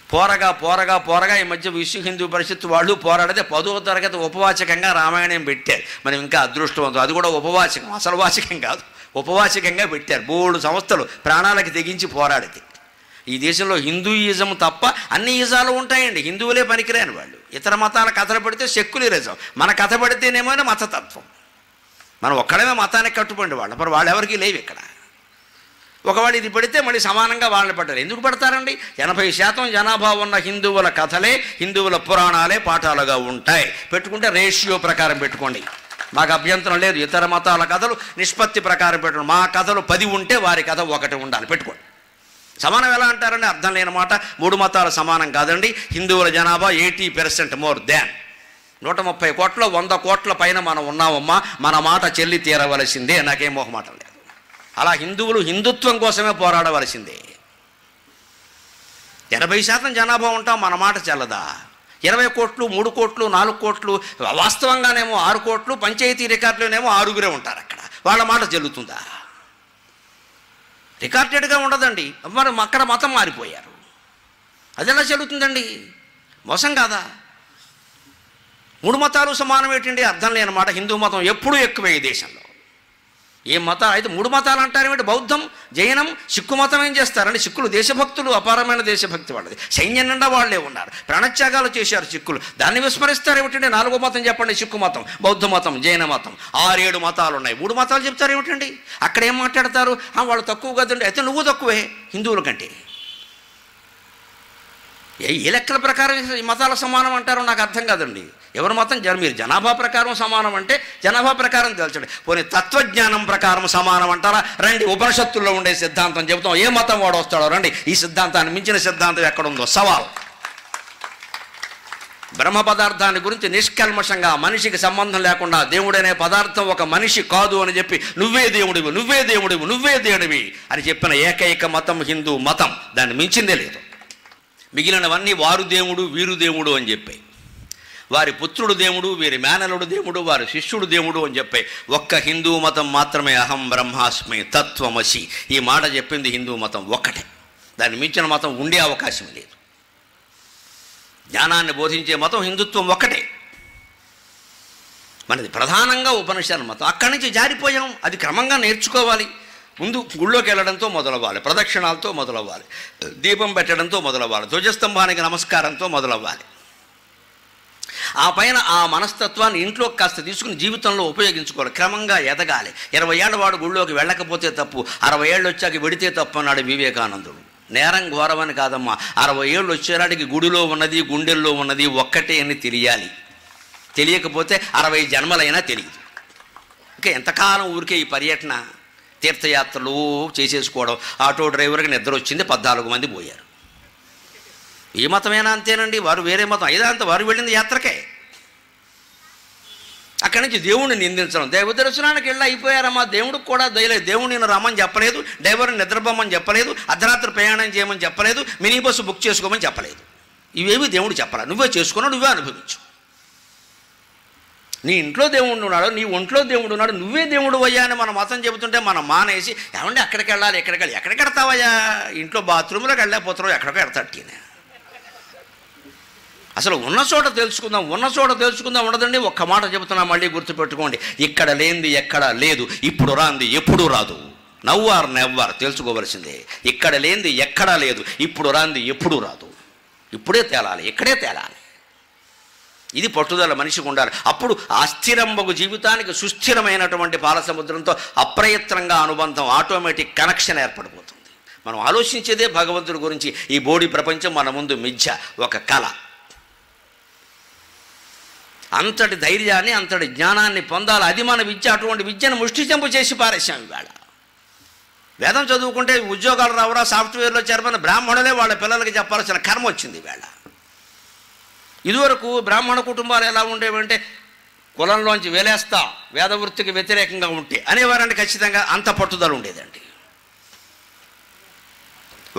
పోరగా ఈ మధ్య విశ్వ హిందూ పరిషత్ వాళ్ళు పోరాడితే 10వ తరగతి ఉపవాచకంగా రామాయణం పెట్టారు. మనం ఇంకా అదృష్టవంతం. అది కూడా ఉపవాచకం, అసలు వాచకం కాదు, ఉపవాచకంగా పెట్టారు. 3 సంస్థలు ప్రాణాలకి తెగించి పోరాడితే. ఈ దేశంలో హిందూయిజం తప్ప అన్ని ఈజాలు ఉంటాయండి. హిందువులే పనికిరాని వాళ్ళు. ఇతర మతాల కథలు పెడితే సెక్యులరిజం, మన కథ పెడితేనేమో మతతత్వం. మనం ఒక్కడమే మతానికి కట్టుబడి వాళ్ళు. మరి వాళ్ళు ఎవరికి లేవు ఇక్కడ. ఒకవేళ ఇది పెడితే మళ్ళీ సమానంగా వాళ్ళని పెట్టారు. ఎందుకు పెడతారండి? 80% జనాభా ఉన్న హిందువుల కథలే, హిందువుల పురాణాలే పాఠాలుగా ఉంటాయి. పెట్టుకుంటే రేషియో ప్రకారం పెట్టుకోండి, మాకు అభ్యంతరం లేదు. ఇతర మతాల కథలు నిష్పత్తి ప్రకారం పెట్టుకోండి. మా కథలు 10 ఉంటే వారి కథ 1 ఉండాలి, పెట్టుకోండి. సమానం ఎలా అంటారండి? అర్థం లేని మాట. 3 మతాలు సమానం కాదండి. హిందువుల జనాభా 80% మోర్ దాన్ 130 కోట్ల 100 కోట్ల పైన మనం ఉన్నామమ్మా. మన మాట చెల్లి తీరవలసిందే. నాకేం మొహమాట లేదు. అలా హిందువులు హిందుత్వం కోసమే పోరాడవలసిందే. 80% జనాభా ఉంటాం, మన మాట చెల్లదా? 20 కోట్లు 3 కోట్లు 4 కోట్లు, వాస్తవంగానేమో 6 కోట్లు, పంచాయతీ రికార్డులోనేమో 6గురే ఉంటారు అక్కడ. వాళ్ళ మాట చెల్లుతుందా? రికార్డెడ్గా ఉండదండి. మరి అక్కడ మతం మారిపోయారు. అది ఎలా చెల్లుతుందండి? మోసం కాదా? 3 మతాలు సమానం ఏంటండి? అర్థం లేనమాట. హిందూ మతం ఎప్పుడూ ఎక్కువే ఈ దేశంలో. ఏ మతాలు అయితే 3 మతాలు అంటారేమిటి? బౌద్ధం, జైనం, సిక్కు మతం ఏం చేస్తారండి? సిక్కులు దేశభక్తులు, అపారమైన దేశభక్తి వాళ్ళది. సైన్యం నిండా వాళ్ళే ఉన్నారు. ప్రాణత్యాగాలు చేశారు సిక్కులు. దాన్ని విస్మరిస్తారు ఏమిటండి? 4వ మతం చెప్పండి. సిక్కు మతం, బౌద్ధ మతం, జైన మతం, 6-7 మతాలు ఉన్నాయి. 3 మతాలు చెప్తారు ఏమిటండి? అక్కడ ఏం మాట్లాడతారు? వాళ్ళు తక్కువ కదండి. అయితే నువ్వు తక్కువే హిందువుల కంటే. ఏ లెక్కల ప్రకారం ఈ మతాల సమానం అంటారో నాకు అర్థం కాదండి. ఎవరి మతం మీరు జనాభా ప్రకారం సమానం అంటే జనాభా ప్రకారం తెలుసండి. పోనీ తత్వజ్ఞానం ప్రకారం సమానం అంటారా? రండి, ఉపనిషత్తుల్లో ఉండే సిద్ధాంతం చెబుతాం. ఏ మతం వాడు వస్తాడో రండి. ఈ సిద్ధాంతాన్ని మించిన సిద్ధాంతం ఎక్కడుందో సవాల్. బ్రహ్మ పదార్థాన్ని గురించి నిష్కల్మషంగా, మనిషికి సంబంధం లేకుండా దేవుడనే పదార్థం ఒక మనిషి కాదు అని చెప్పి నువ్వే దేవుడివి, నువ్వే దేవుడివి, నువ్వే దేవుడివి అని చెప్పిన ఏకైక మతం హిందూ మతం. దాన్ని మించిందే లేదు. మిగిలినవన్నీ వారు దేవుడు, వీరు దేవుడు అని చెప్పాయి. వారి పుత్రుడు దేవుడు, వీరి మేనలుడు దేవుడు, వారి శిష్యుడు దేవుడు అని చెప్పాయి. ఒక్క హిందూ మతం మాత్రమే అహం బ్రహ్మాస్మి తత్వమసి ఈ మాట చెప్పింది హిందూ మతం ఒక్కటే. దాన్ని మించిన మతం ఉండే అవకాశం లేదు. జ్ఞానాన్ని బోధించే మతం హిందుత్వం ఒక్కటే. మనది ప్రధానంగా ఉపనిషద్ మతం. అక్కడి నుంచి జారిపోయాం. అది క్రమంగా నేర్చుకోవాలి. ముందు గుళ్ళోకి వెళ్ళడంతో మొదలవ్వాలి, ప్రదక్షిణాలతో మొదలవ్వాలి, దీపం పెట్టడంతో మొదలవ్వాలి, ధ్వజస్తంభానికి నమస్కారంతో మొదలవ్వాలి. ఆ పైన ఆ మనస్తత్వాన్ని ఇంట్లోకి కాస్త తీసుకుని జీవితంలో ఉపయోగించుకోవాలి. క్రమంగా ఎదగాలి. 20 ఏళ్ళ వాడు గుళ్ళోకి వెళ్ళకపోతే తప్పు, 60 ఏళ్ళు వచ్చాక వెడితే తప్పు అన్నాడు వివేకానందుడు. నేరం ఘోరమని కాదమ్మా. 60 ఏళ్ళు వచ్చేనాటికి గుడిలో ఉన్నది, గుండెల్లో ఉన్నది ఒక్కటే అని తెలియాలి. తెలియకపోతే 60 జన్మలైనా తెలియదు. ఇంకా ఎంతకాలం ఊరికే ఈ పర్యటన, తీర్థయాత్రలు చేసేసుకోవడం. ఆటో డ్రైవర్కి నిద్ర వచ్చింది, 14 మంది పోయారు. ఈ మతమేనా? అంతేనండి. వారు వేరే మతం ఇదంతా. వారు వెళ్ళింది యాత్రకే. అక్కడి నుంచి దేవుణ్ణి నిందించడం. దైవ దర్శనానికి వెళ్ళి అయిపోయారమ్మా. దేవుడికి కూడా దయలేదు. దేవుడిని రమ్మని చెప్పలేదు, డ్రైవర్ని నిద్రపోమని చెప్పలేదు, అర్ధరాత్రి ప్రయాణం చేయమని చెప్పలేదు, మినీ బస్సు బుక్ చేసుకోమని చెప్పలేదు. ఇవేవి దేవుడు చెప్పరా. నువ్వే చేసుకున్నావు, నువ్వే అనుభవించు. నీ ఇంట్లో దేవుడు ఉన్నాడు, నీ ఒంట్లో దేవుడు ఉన్నాడు, నువ్వే దేవుడు అయ్యా అని మన మతం చెబుతుంటే మనం మానేసి ఏమంటే అక్కడికి వెళ్ళాలి, ఎక్కడికి వెడతావయ్యా? ఇంట్లో బాత్రూంలోకి వెళ్ళలేకపోతున్నావు, ఎక్కడికి వెడతాట్టినే. అసలు ఉన్న చోట తెలుసుకుందాం ఉండదండి. ఒక్క మాట చెబుతున్నా, మళ్ళీ గుర్తుపెట్టుకోండి. ఇక్కడ లేనిది ఎక్కడా లేదు, ఇప్పుడు రాంది ఎప్పుడూ రాదు. నవ్ ఆర్ నెవర్ తెలుసుకోవలసిందే. ఇక్కడ లేనిది ఎక్కడా లేదు, ఇప్పుడు రాంది ఎప్పుడూ రాదు. ఇప్పుడే తేలాలి, ఇక్కడే తేలాలి. ఇది పట్టుదల మనిషికి ఉండాలి. అప్పుడు అస్థిరంబగు జీవితానికి సుస్థిరమైనటువంటి పాలసముద్రంతో అప్రయత్నంగా అనుబంధం, ఆటోమేటిక్ కనెక్షన్ ఏర్పడిపోతుంది. మనం ఆలోచించేదే భగవంతుడి గురించి. ఈ బోడి ప్రపంచం మన ముందు మిథ్య, ఒక కళ. అంతటి ధైర్యాన్ని, అంతటి జ్ఞానాన్ని పొందాలి. అది మన విద్య. అటువంటి విద్యను ముష్టి చెంపు చేసి పారేశాం ఇవాళ. వేదం చదువుకుంటే ఉద్యోగాలు రావురా, సాఫ్ట్వేర్లో చేరమని బ్రాహ్మణులే వాళ్ళ పిల్లలకి చెప్పాల్సిన కర్మ వచ్చింది వేళ. ఇదివరకు బ్రాహ్మణ కుటుంబాలు ఎలా ఉండేవంటే కులంలోంచి వేలేస్తా వేదవృత్తికి వ్యతిరేకంగా ఉంటే అనేవారంటే ఖచ్చితంగా అంత పట్టుదల ఉండేదండి.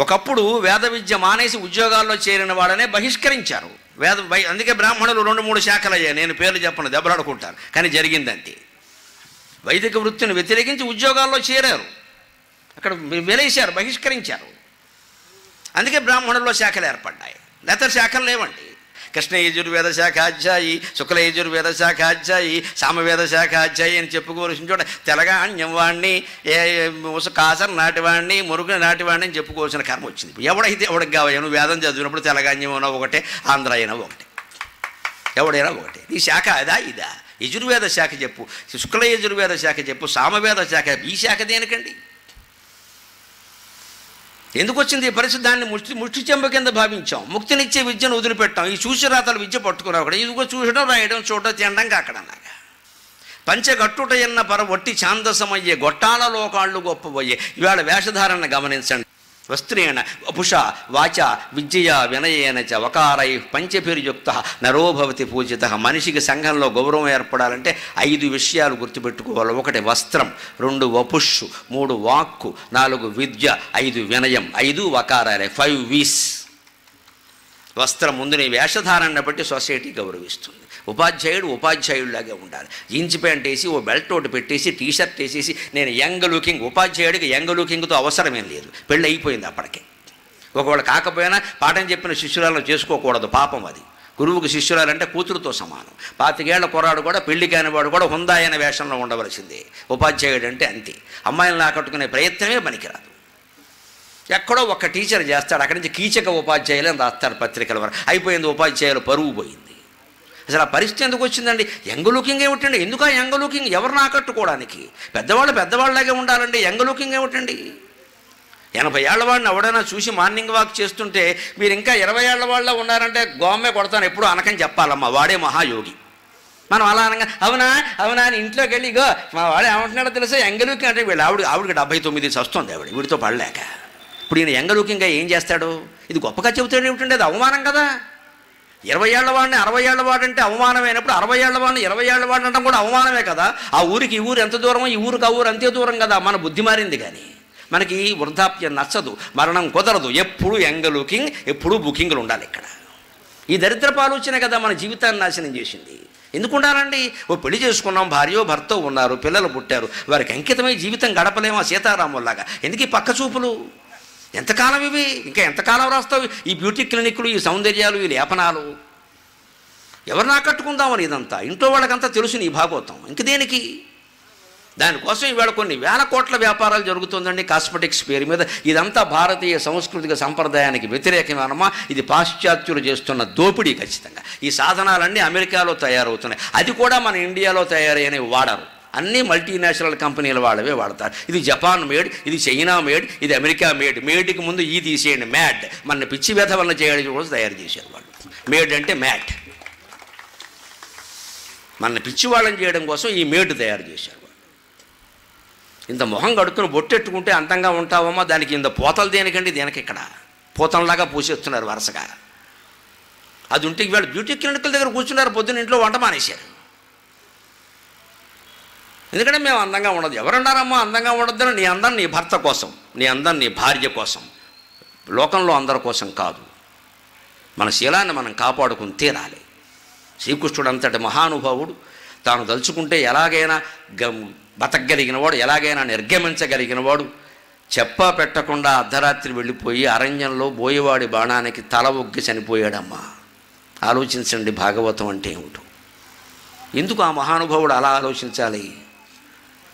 ఒకప్పుడు వేద విద్య మానేసి ఉద్యోగాల్లో చేరిన వాళ్ళనే బహిష్కరించారు. అందుకే బ్రాహ్మణులు 2-3 శాఖలు అయ్యాయి. నేను పేర్లు చెప్పను, దెబ్బలాడుకుంటారు, కానీ జరిగిందంతే. వైదిక వృత్తిని వ్యతిరేకించి ఉద్యోగాల్లో చేరారు, అక్కడ వెలేశారు, బహిష్కరించారు. అందుకే బ్రాహ్మణుల్లో శాఖలు ఏర్పడ్డాయి. లేకపోతే శాఖలు లేవండి. కృష్ణ యజుర్వేద శాఖాధ్యాయి, శుక్ల యజుర్వేద శాఖాధ్యాయి, సామవేద శాఖాధ్యాయి అని చెప్పుకోవాల్సిన చోట తెలంగాణ్యం వాడిని, కాసర్ నాటివాడిని, మురుగు నాటివాడిని అని చెప్పుకోవాల్సిన కర్మ వచ్చింది. ఎవడైతే ఎవడికి కావాలి, నువ్వు వేదం చదివినప్పుడు తెలంగాణ్యం అయినా ఒకటే, ఆంధ్ర అయినా ఒకటే, ఎవడైనా ఒకటే. ఈ శాఖ అదా ఇదా? యజుర్వేద శాఖ చెప్పు, శుక్ల యజుర్వేద శాఖ చెప్పు, సామవేద శాఖ, ఈ శాఖ దేనికండి? ఎందుకు వచ్చింది ఈ పరిస్థితి? దాన్ని ముష్టి చెంబ కింద భావించాం. ముక్తినిచ్చే విద్యను వదిలిపెట్టాం. ఈ చూసిరాతల విద్య పట్టుకున్నాం. అక్కడ ఇదిగో చూసడం, రాయడం, చూడటం, తినడం కాకడన్నాగా. పంచగట్టుట ఎన్న పర ఒట్టి ఛాందసమయ్యే గొట్టాల లోకాళ్ళు గొప్పవయ్యే. ఇవాళ వేషధారణ గమనించండి. వస్త్రేణ వపుష వాచ విద్యయా వినయేన చ వకారై పంచభిర్యుక్త నరోభవతి పూజిత. మనిషికి సంఘంలో గౌరవం ఏర్పడాలంటే 5 విషయాలు గుర్తుపెట్టుకోవాలి. 1 వస్త్రం, 2 వపుష్షు, 3 వాక్కు, 4 విద్య, 5 వినయం, 5 వకారాలే, 5 వీస్. వస్త్రం ముందు నీ వేషధారణను బట్టి సొసైటీ గౌరవిస్తుంది. ఉపాధ్యాయుడు ఉపాధ్యాయుడిలాగే ఉండాలి. జీన్స్ ప్యాంట్ వేసి ఓ బెల్ట్ ఒకటి పెట్టేసి టీషర్ట్ వేసేసి నేను యంగ్ లుకింగ్, ఉపాధ్యాయుడికి యంగ్ లుకింగ్తో అవసరమేం లేదు, పెళ్ళి అయిపోయింది అప్పటికే. ఒకవేళ కాకపోయినా పాఠం చెప్పిన శిష్యురాలను చేసుకోకూడదు, పాపం అది. గురువుకి శిష్యురాలంటే కూతురుతో సమానం. 25 ఏళ్ల కుర్రాడు కూడా, పెళ్లి కానివాడు కూడా హుందాయన వేషంలో ఉండవలసిందే. ఉపాధ్యాయుడు అంటే అంతే. అమ్మాయిలను ఆకట్టుకునే ప్రయత్నమే పనికిరాదు. ఎక్కడో ఒక టీచర్ చేస్తాడు, అక్కడి నుంచి కీచక ఉపాధ్యాయులు అని రాస్తాడు పత్రికల వరకు. అయిపోయింది, ఉపాధ్యాయులు పరువు పోయింది. అసలు ఆ పరిస్థితి ఎందుకు వచ్చిందండి? యంగ్ లుకింగ్ ఏమిటండి? ఎందుకు ఆ యంగ్ లుకింగ్? ఎవరిని ఆకట్టుకోవడానికి? పెద్దవాళ్ళు పెద్దవాళ్ళలాగే ఉండాలండి. యంగ్ లుకింగ్ ఏమిటండి? 80 ఏళ్ల వాడిని ఎవడైనా చూసి మార్నింగ్ వాక్ చేస్తుంటే మీరు ఇంకా 20 ఏళ్ల వాళ్ళ ఉన్నారంటే గోమే కొడతాను ఎప్పుడు అనకని చెప్పాలమ్మా, వాడే మహాయోగి. మనం అలా అనగా అవునా అవునా అని ఇంట్లోకి వెళ్ళి ఇగో మా వాడు ఏమంటున్నాడో తెలుసా యంగ్ లుకింగ్ అంటే వీళ్ళు ఆవిడకి 79 వస్తుంది ఆవిడ వీడితో పడలేక. ఇప్పుడు ఈయన యంగ్ లుకింగ్గా ఏం చేస్తాడు? ఇది గొప్పగా చెబుతాడు ఏమిటండి? అది అవమానం కదా. 20 ఏళ్ల వాడిని 60 ఏళ్ల వాడంటే అవమానమైనప్పుడు 60 ఏళ్ల వాడిని 20 ఏళ్ల వాడిని అంటే కూడా అవమానమే కదా. ఆ ఊరికి ఈ ఊరు ఎంత దూరమో ఈ ఊరికి ఆ ఊరు అంతే దూరం కదా. మన బుద్ధి మారింది, కానీ మనకి వృద్ధాప్యం నచ్చదు, మరణం కుదరదు. ఎప్పుడు యంగ్ లుకింగ్, ఎప్పుడు బుకింగ్లు ఉండాలి ఇక్కడ. ఈ దరిద్రపు ఆలోచన కదా మన జీవితాన్ని నాశనం చేసింది. ఎందుకు ఉండాలండి? ఓ పెళ్లి చేసుకున్నాం, భార్యో భర్త ఉన్నారు, పిల్లలు పుట్టారు, వారికి అంకితమై జీవితం గడపలేమా సీతారాముల్లాగా? ఎందుకు ఈ పక్క చూపులు? ఎంతకాలం ఇవి? ఇంకా ఎంతకాలం రాస్తావు ఈ బ్యూటీ క్లినిక్లు, ఈ సౌందర్యాలు, ఈ లేపనాలు? ఎవరిని ఆకట్టుకుందామని ఇదంతా? ఇంట్లో వాళ్ళకంతా తెలుసు నీ భాగవతం, ఇంక దేనికి? దానికోసం ఇవాళ కొన్ని వేల కోట్ల వ్యాపారాలు జరుగుతుందండి కాస్మెటిక్స్ పేరు మీద. ఇదంతా భారతీయ సాంస్కృతిక సంప్రదాయానికి వ్యతిరేకమేనమ్మా. ఇది పాశ్చాత్యులు చేస్తున్న దోపిడీ ఖచ్చితంగా. ఈ సాధనాలన్నీ అమెరికాలో తయారవుతున్నాయి, అది కూడా మన ఇండియాలో తయారైనవి వాడరు. అన్నీ మల్టీనేషనల్ కంపెనీల వాళ్ళవే వాడతారు. ఇది జపాన్ మేడ్, ఇది చైనా మేడ్, ఇది అమెరికా మేడ్. మేడ్కి ముందు ఈ తీసేయండి, మ్యాడ్. మన పిచ్చి వ్యధ వల్ల చేయడం కోసం తయారు చేశారు వాళ్ళు. మేడ్ అంటే మ్యాట్. మన పిచ్చి వాళ్ళని చేయడం కోసం ఈ మేడ్ తయారు చేశారు. ఇంత మొహం కడుక్కుని బొట్టెట్టుకుంటే అందంగా ఉంటావమ్మా, దానికి ఇంత పోతలు దేనికండి? దేనికి ఇక్కడ పోతంలాగా పూసేస్తున్నారు వరుసగా. అది ఉంటే ఇవాళ బ్యూటీ క్లినిక్ల దగ్గర కూర్చున్నారు, పొద్దున్న ఇంట్లో వంట మానేశారు. ఎందుకంటే మేము అందంగా ఉండదు. ఎవరన్నారమ్మా అందంగా ఉండొద్దని? నీ అందం నీ భర్త కోసం, నీ అందం నీ భార్య కోసం, లోకంలో అందరి కోసం కాదు. మన శీలాన్ని మనం కాపాడుకుని తీరాలి. శ్రీకృష్ణుడు అంతటి మహానుభావుడు తాను దలుచుకుంటే ఎలాగైనా బతకగలిగినవాడు, ఎలాగైనా నిర్గమించగలిగినవాడు, చెప్పా పెట్టకుండా అర్ధరాత్రి వెళ్ళిపోయి అరణ్యంలో బోయవాడి బాణానికి తల ఒగ్గి చనిపోయాడమ్మా. ఆలోచించండి భాగవతం అంటే ఏమిటో. ఎందుకు ఆ మహానుభావుడు అలా ఆలోచించాలి?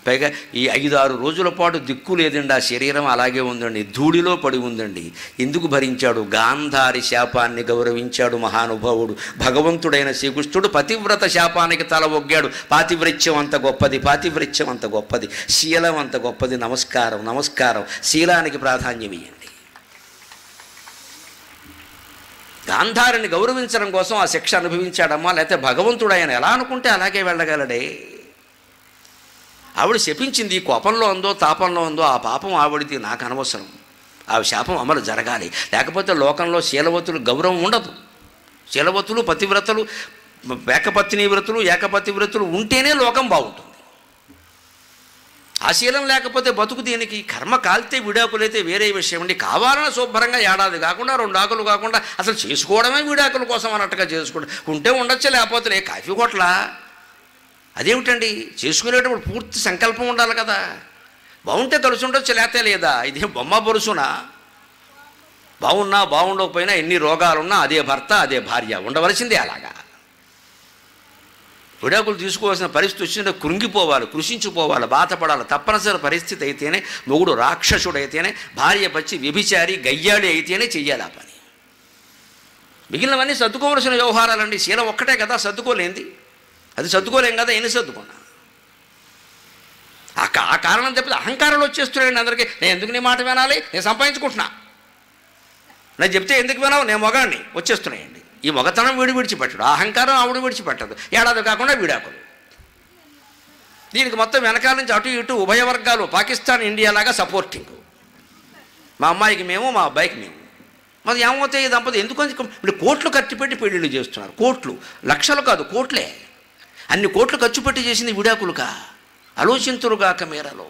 పైగా ఈ 5-6 రోజుల పాటు దిక్కు లేదండి, ఆ శరీరం అలాగే ఉందండి, ధూళిలో పడి ఉందండి. ఎందుకు భరించాడు? గాంధారి శాపాన్ని గౌరవించాడు మహానుభావుడు. భగవంతుడైన శ్రీకృష్ణుడు పతివ్రత శాపానికి తల ఒగ్గాడు. పాతివ్రత్యం అంత గొప్పది, పాతివ్రత్యం అంత గొప్పది, శీలం అంత గొప్పది. నమస్కారం, నమస్కారం. శీలానికి ప్రాధాన్యం ఇవ్వండి. గాంధారిని గౌరవించడం కోసం ఆ శిక్ష అనుభవించాడమ్మా. లేకపోతే భగవంతుడు ఆయన ఎలా అనుకుంటే అలాగే వెళ్ళగలడే. ఆవిడ శపించింది, కోపంలో ఉందో తాపంలో ఉందో ఆ పాపం ఆవిడిది, నాకు అనవసరం. ఆ శాపం అమలు జరగాలి, లేకపోతే లోకంలో శీలవతులు గౌరవం ఉండదు. శీలవతులు, పతివ్రతలు, ఏకపత్ని వ్రతులు, ఏకపతి వ్రతులు ఉంటేనే లోకం బాగుంటుంది. ఆ శీలం లేకపోతే బతుకు దేనికి? కర్మ కాలితే విడాకులైతే వేరే విషయం అండి. కావాలన్నా శుభ్రంగా ఏడాది కాకుండా 2 ఆకులు కాకుండా అసలు చేసుకోవడమే విడాకుల కోసం అన్నట్టుగా చేసుకోవడం. ఉంటే ఉండొచ్చు, లేకపోతే కాఫీ కొట్లా. అదేమిటండి, చేసుకునేటప్పుడు పూర్తి సంకల్పం ఉండాలి కదా. బాగుంటే కలిసి ఉండొచ్చు, లేతే లేదా. ఇదేం బొమ్మ బొరుసునా? బాగున్నా బాగుండకపోయినా ఎన్ని రోగాలున్నా అదే భర్త అదే భార్య ఉండవలసిందే. అలాగా విడాకులు తీసుకోవాల్సిన పరిస్థితి వచ్చింటే కృంగిపోవాలి, కృషించిపోవాలి, బాధపడాలి. తప్పనిసరి పరిస్థితి అయితేనే, మొగుడు రాక్షసుడైతేనే, భార్య పచ్చి వ్యభిచారి గయ్యాళి అయితేనే చెయ్యాలి ఆ పని. మిగిలినవన్నీ సర్దుకోవలసిన వ్యవహారాలండి. శీలం ఒక్కటే కదా సర్దుకోలేంది. అది సర్దుకోలేం కదా, ఎన్ని సర్దుకున్నా. ఆ కారణం తప్పితే అహంకారాలు వచ్చేస్తున్నాయండి అందరికీ. నేను ఎందుకు నీ మాట వినాలి, నేను సంపాదించుకుంటున్నా, నేను చెప్తే ఎందుకు వినావు, నేను మగాడిని, వచ్చేస్తున్నాయండి. ఈ మగతనం వీడు విడిచిపెట్టడు, అహంకారం ఆవిడ విడిచిపెట్టదు. ఏడాది కాకుండా విడాకులు. దీనికి మొత్తం వెనకాల నుంచి అటు ఇటు ఉభయ వర్గాలు, పాకిస్తాన్ ఇండియా లాగా సపోర్టింగ్. మా అమ్మాయికి మేము, మా అబ్బాయికి మేము. మరి ఏమవుతాయి ఈ దంపతి? ఎందుకని ఇప్పుడు కోట్లు ఖర్చు పెట్టి పెళ్ళిళ్ళు చేస్తున్నారు. కోట్లు, లక్షలు కాదు, కోట్లే. అన్ని కోట్లు ఖర్చు పెట్టి చేసింది విడాకులుగా. ఆలోచింతురుగాక మేరలో.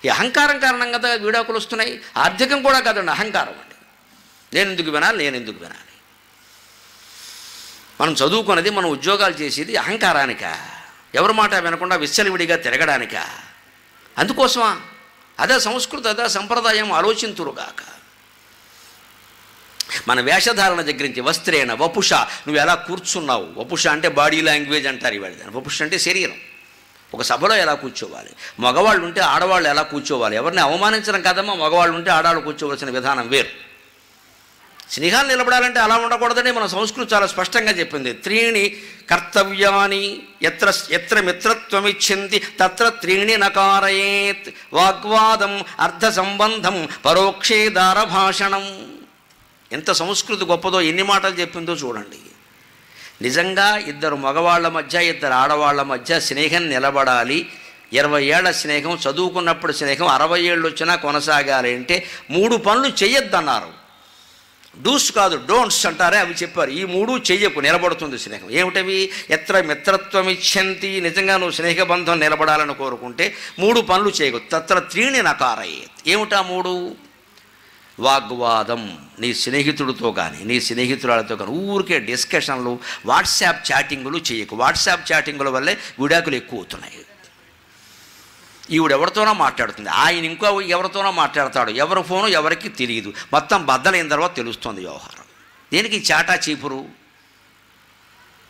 ఈ అహంకారం కారణం కదా విడాకులు వస్తున్నాయి. ఆర్థికం కూడా కాదండి, అహంకారం అండి. నేను ఎందుకు వినాలి. మనం చదువుకున్నది, మనం ఉద్యోగాలు చేసేది అహంకారానిక? ఎవరి మాట వినకుండా విచ్చలవిడిగా తిరగడానిక? అందుకోసమా? అదే సంస్కృతి, అదే సంప్రదాయం. ఆలోచింతురుగాక. మన వేషధారణ దగ్గర నుంచి వస్త్రేణ వపుష, నువ్వు ఎలా కూర్చున్నావు. వపుష అంటే బాడీ లాంగ్వేజ్ అంటారు ఇవాళ. వపుష అంటే శరీరం. ఒక సభలో ఎలా కూర్చోవాలి, మగవాళ్ళు ఉంటే ఆడవాళ్ళు ఎలా కూర్చోవాలి. ఎవరిని అవమానించడం కాదమ్మా, మగవాళ్ళు ఉంటే ఆడవాళ్ళు కూర్చోవలసిన విధానం వేరు. స్నేహాలు నిలబడాలంటే అలా ఉండకూడదని మన సంస్కృతి చాలా స్పష్టంగా చెప్పింది. 3 కర్తవ్యాని ఎత్ర మిత్రత్వమిచ్చింది తత్ర 3 నకారయేత్. వాగ్వాదం, అర్ధ సంబంధం, పరోక్షే దారభాషణం. ఎంత సంస్కృతి గొప్పదో, ఎన్ని మాటలు చెప్పిందో చూడండి. నిజంగా 2 మగవాళ్ళ మధ్య 2 ఆడవాళ్ళ మధ్య స్నేహం నిలబడాలి. 20 ఏళ్ల స్నేహం, చదువుకున్నప్పుడు స్నేహం 60 ఏళ్ళు వచ్చినా కొనసాగాలి అంటే 3 పనులు చెయ్యొద్దన్నారు. డూస్ కాదు, డోంట్స్ అంటారే, అవి చెప్పారు. ఈ 3 చెయ్యకు, నిలబడుతుంది స్నేహం. ఏమిటవి? ఎత్ర మిత్రత్వం ఇచ్చంతి, నిజంగా నువ్వు స్నేహబంధం నిలబడాలని కోరుకుంటే 3 పనులు చేయకు. తత్ర 3 నకారయేత్. ఏమిటా 3? వాగ్వాదం, నీ స్నేహితుడితో కానీ నీ స్నేహితురాలతో కానీ ఊరికే డిస్కషన్లు, వాట్సాప్ చాటింగులు చేయకు. వాట్సాప్ చాటింగుల వల్లే విడాకులు ఎక్కువ అవుతున్నాయి. ఈవిడెవరితోనో మాట్లాడుతుంది, ఆయన ఇంకో ఎవరితోనో మాట్లాడతాడు. ఎవరి ఫోను ఎవరికి తెలియదు. మొత్తం బద్దలైన తర్వాత తెలుస్తుంది వ్యవహారం. దేనికి చాటా చీపురు?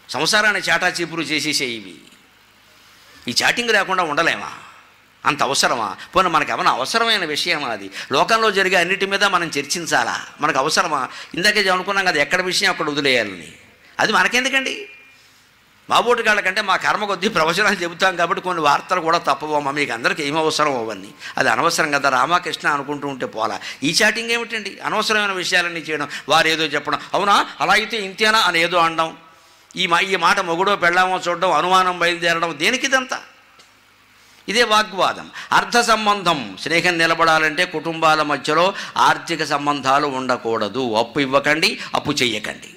సంసారాన్ని చాటా చీపురు చేసేసే ఇవి. ఈ చాటింగ్ లేకుండా ఉండలేమా? అంత అవసరమా? పోనీ మనకు ఏమైనా అవసరమైన విషయమా అది? లోకంలో జరిగే అన్నిటి మీద మనం చర్చించాలా? మనకు అవసరమా? ఇందాకే అనుకున్నాం కదా, ఎక్కడ విషయం అక్కడ వదిలేయాలని. అది మనకెందుకండి? మా బోటుగాళ్ళకంటే మా కర్మ కొద్దీ ప్రవచనాలు చెబుతాం కాబట్టి కొన్ని వార్తలు కూడా తప్పవమ్మా, మీకు అందరికీ ఏం అవసరం అవన్నీ. అది అనవసరం కదా, రామకృష్ణ అనుకుంటూ ఉంటే పోలా. ఈ చాటింగ్ ఏమిటండి? అనవసరమైన విషయాలన్నీ చేయడం, వారు ఏదో చెప్పడం, అవునా అలా అయితే ఇంతేనా అని ఏదో అనడం, ఈ మాట మొగుడో పెళ్ళామో చూడడం, అనుమానం బయలుదేరడం, దేనికి ఇదంతా? ఇదే వాగ్వాదం. అర్థ సంబంధం, స్నేహం నిలబడాలంటే కుటుంబాల మధ్యలో ఆర్థిక సంబంధాలు ఉండకూడదు. అప్పు ఇవ్వకండి, అప్పు చెయ్యకండి.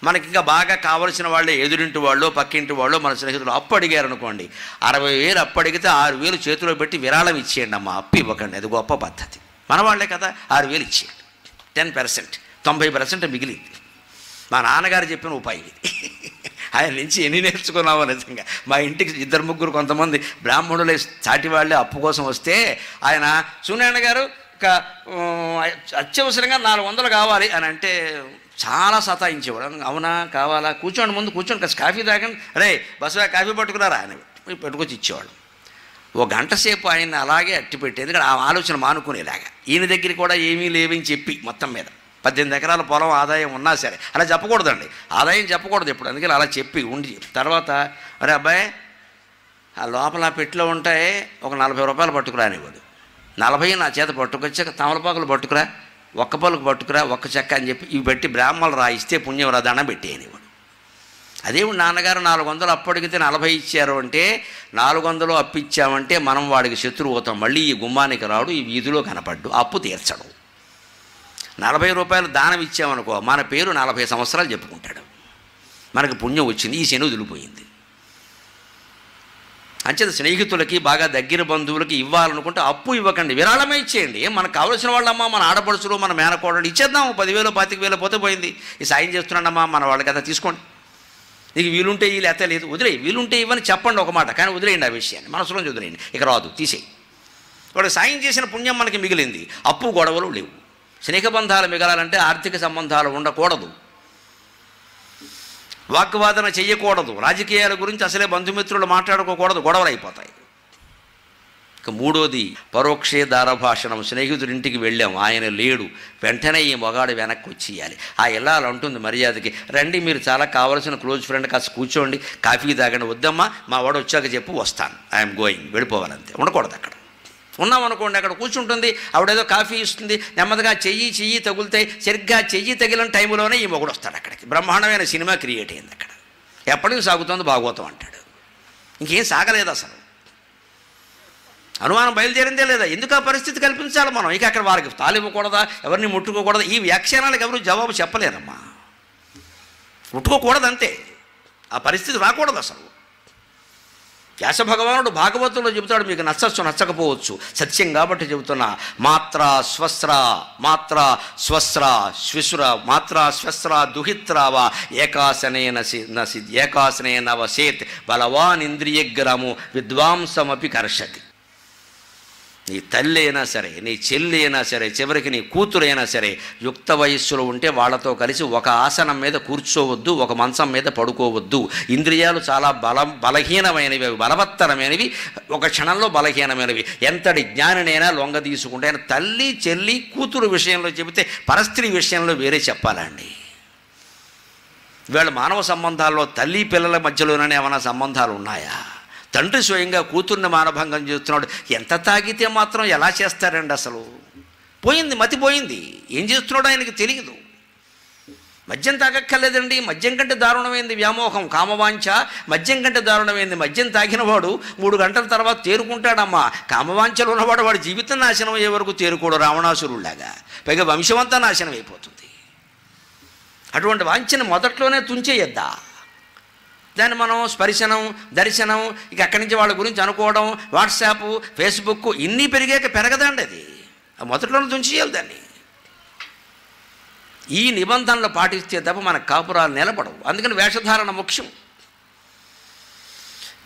మనకి ఇంకా బాగా కావలసిన వాళ్ళే, ఎదురింటి వాళ్ళు, పక్కింటి వాళ్ళు, మన స్నేహితులు అప్పు అడిగారు అనుకోండి, 60,000 అప్పు అడిగితే 6,000 చేతిలో పెట్టి విరాళం ఇచ్చేయండి అమ్మా, అప్పు ఇవ్వకండి. అది గొప్ప పద్ధతి. మన వాళ్ళే కదా, 6,000 ఇచ్చేయండి. 10%, 90% మిగిలింది. మా నాన్నగారు చెప్పిన ఉపాయం ఇది. ఆయన నుంచి ఎన్ని నేర్చుకున్నామో నిజంగా. మా ఇంటికి 2-3 కొంతమంది బ్రాహ్మణులే సాటి వాళ్ళే అప్పు కోసం వస్తే ఆయన, సూర్యనారాయణ గారు ఇక అత్యవసరంగా 400 కావాలి అని అంటే చాలా సతాయించేవాడు. అవునా, కావాలా, కూర్చోండి, ముందు కూర్చోండి, కాస్త కాఫీ తాగండి, రే బస్సులో కాఫీ పట్టుకురారా అని పెట్టుకొచ్చి ఇచ్చేవాడు. 1 గంట సేపు ఆయన అలాగే అట్టి పెట్టేది. ఇక్కడ ఆ ఆలోచన మానుకునేలాగా. ఈయన దగ్గర కూడా ఏమీ లేవని చెప్పి మొత్తం మీద 18 ఎకరాల పొలం ఆదాయం ఉన్నా సరే అలా చెప్పకూడదండి, ఆదాయం చెప్పకూడదు ఎప్పుడు. అందుకని అలా చెప్పి ఉండి తర్వాత, అరే అబ్బాయి ఆ లోపల పెట్టిలో ఉంటాయి, ఒక 40 రూపాయలు పట్టుకురానివ్వడు. 40 నా చేత పట్టుకొచ్చాక తమలపాకులు పట్టుకురా, ఒక్క పలుకు పట్టుకురా, ఒక్క చెక్క అని చెప్పి ఇవి పెట్టి బ్రాహ్మణులు రాయిస్తే పుణ్యం రా దండం పెట్టేయనివ్వడు. అదేమిటి నాన్నగారు 400 అప్పటికితే 40 ఇచ్చారు అంటే 400 అప్పు ఇచ్చామంటే మనం వాడికి శత్రువు అవుతాం, మళ్ళీ ఈ గుమ్మానికి రాడు, ఈ వీధిలో కనపడ్డు, అప్పు తీర్చడు. 40 రూపాయలు దానం ఇచ్చామనుకో మన పేరు 40 సంవత్సరాలు చెప్పుకుంటాడు, మనకు పుణ్యం వచ్చింది, ఈ శని వదిలిపోయింది. అంచేత స్నేహితులకి బాగా దగ్గర బంధువులకి ఇవ్వాలనుకుంటే అప్పు ఇవ్వకండి, విరాళమే ఇచ్చేయండి. మనకు కావలసిన వాళ్ళమ్మా, మన ఆడపడుచులు, మన మేనకోడలు ఇచ్చేద్దాం, 10,000 25,000 పోతే పోయింది, ఈ సాయం చేస్తున్నాడమ్మా మన వాళ్ళకి కదా తీసుకోండి, నీకు వీలుంటే ఈ లేత లేదు వదిలేయి, వీలుంటే ఇవ్వని చెప్పండి ఒక మాట, కానీ వదిలేయండి ఆ విషయాన్ని, మనసులోంచి వదిలేయండి, ఇక రాదు తీసేయి. వాడు సాయం చేసిన పుణ్యం మనకి మిగిలింది, అప్పు గొడవలు లేవు. స్నేహబంధాలు మిగలాలంటే ఆర్థిక సంబంధాలు ఉండకూడదు, వాగ్వాదన చెయ్యకూడదు, రాజకీయాల గురించి అసలే బంధుమిత్రులు మాట్లాడుకోకూడదు, గొడవలు అయిపోతాయి. ఇక మూడోది పరోక్షే దారభాషణం. స్నేహితుడింటికి వెళ్ళాం, ఆయన లేడు, వెంటనే ఈ మొగాడు వెనక్కి వచ్చేయాలి. ఆ ఇల్లాలు అంటుంది మర్యాదకి, రండి మీరు చాలా కావాల్సిన క్లోజ్ ఫ్రెండ్, కాస్త కూర్చోండి, కాఫీ తాగండి. వద్దమ్మా మా వాడు వచ్చాక చెప్పు వస్తాను, ఐఎమ్ గోయింగ్, వెళ్ళిపోవాలంతే. ఉండకూడదు అక్కడ. ఉన్నామనుకోండి అక్కడ కూర్చుంటుంది, ఆవిడేదో కాఫీ ఇస్తుంది, నెమ్మదిగా చెయ్యి తగులుతాయి, సరిగ్గా చెయ్యి తగిలిన టైంలోనే ఈ మొగుడు వస్తాడు అక్కడికి. బ్రహ్మాండమైన సినిమా క్రియేట్ అయింది అక్కడ. ఎప్పటికీ సాగుతుంది భాగవతం అంటాడు, ఇంకేం సాగలేదు అసలు. అనుమానం బయలుదేరిందే లేదా? ఎందుకు ఆ పరిస్థితి కల్పించాలి మనం? ఇక అక్కడ వారికి తాలివ్వకూడదా, ఎవరిని ముట్టుకోకూడదా, ఈ వ్యాఖ్యానాలకు ఎవరు జవాబు చెప్పలేరమ్మా. ముట్టుకోకూడదు అంతే, ఆ పరిస్థితి రాకూడదు అసలు. వ్యాస భగవానుడు భాగవతంలో చెబుతాడు, మీకు నచ్చచ్చు నచ్చకపోవచ్చు, సత్యం కాబట్టి చెబుతున్నా. మాత్రా స్వస్ర శ్విసుర మాత్రా స్వస్ర దుహిత్రావా ఏకాసనేన వసేత్ బలవాన్ ఇంద్రియగ్రాము విద్వాంసమపి కర్షతి. నీ తల్లి అయినా సరే, నీ చెల్లి అయినా సరే, చివరికి నీ కూతురైనా సరే, యుక్త వయస్సులో ఉంటే వాళ్ళతో కలిసి ఒక ఆసనం మీద కూర్చోవద్దు, ఒక మంచం మీద పడుకోవద్దు. ఇంద్రియాలు చాలా బలహీనమైనవి, బలవత్తరమైనవి, ఒక క్షణంలో బలహీనమైనవి. ఎంతటి జ్ఞానినైనా లొంగ తీసుకుంటే, ఆయన తల్లి చెల్లి కూతురు విషయంలో చెబితే పరస్త్రీ విషయంలో వేరే చెప్పాలండి. వీళ్ళ మానవ సంబంధాల్లో తల్లి పిల్లల మధ్యలోనే ఏమైనా సంబంధాలు ఉన్నాయా? తండ్రి స్వయంగా కూతుర్ని మానభంగం చేస్తున్నాడు, ఎంత తాగితే మాత్రం ఎలా చేస్తారండి అసలు? పోయింది, మతి పోయింది, ఏం చేస్తున్నాడో ఆయనకి తెలియదు. మద్యం తాగక్కర్లేదండి, మద్యం కంటే దారుణమైంది వ్యామోహం, కామవాంఛ మద్యం కంటే దారుణమైంది. మద్యం తాగినవాడు 3 గంటల తర్వాత తేరుకుంటాడమ్మా. కామవాంఛలు ఉన్నవాడు వాడు జీవితం నాశనం అయ్యే వరకు తేరుకోడు, రావణాసురులాగా. పైగా వంశమంతా నాశనం అయిపోతుంది. అటువంటి వాంఛని మొదట్లోనే తుంచేయద్దా? దాన్ని మనం స్పర్శనం, దర్శనం, ఇక అక్కడి నుంచి వాళ్ళ గురించి అనుకోవడం, వాట్సాప్, ఫేస్బుక్ ఇన్ని పెరిగాక పెరగదండి అది. మొదట్లోనే తుంచేయాలి దాన్ని. ఈ నిబంధనలు పాటిస్తే తప్ప మన కాపురాలు నిలబడవు. అందుకని వేషధారణ ముఖ్యం.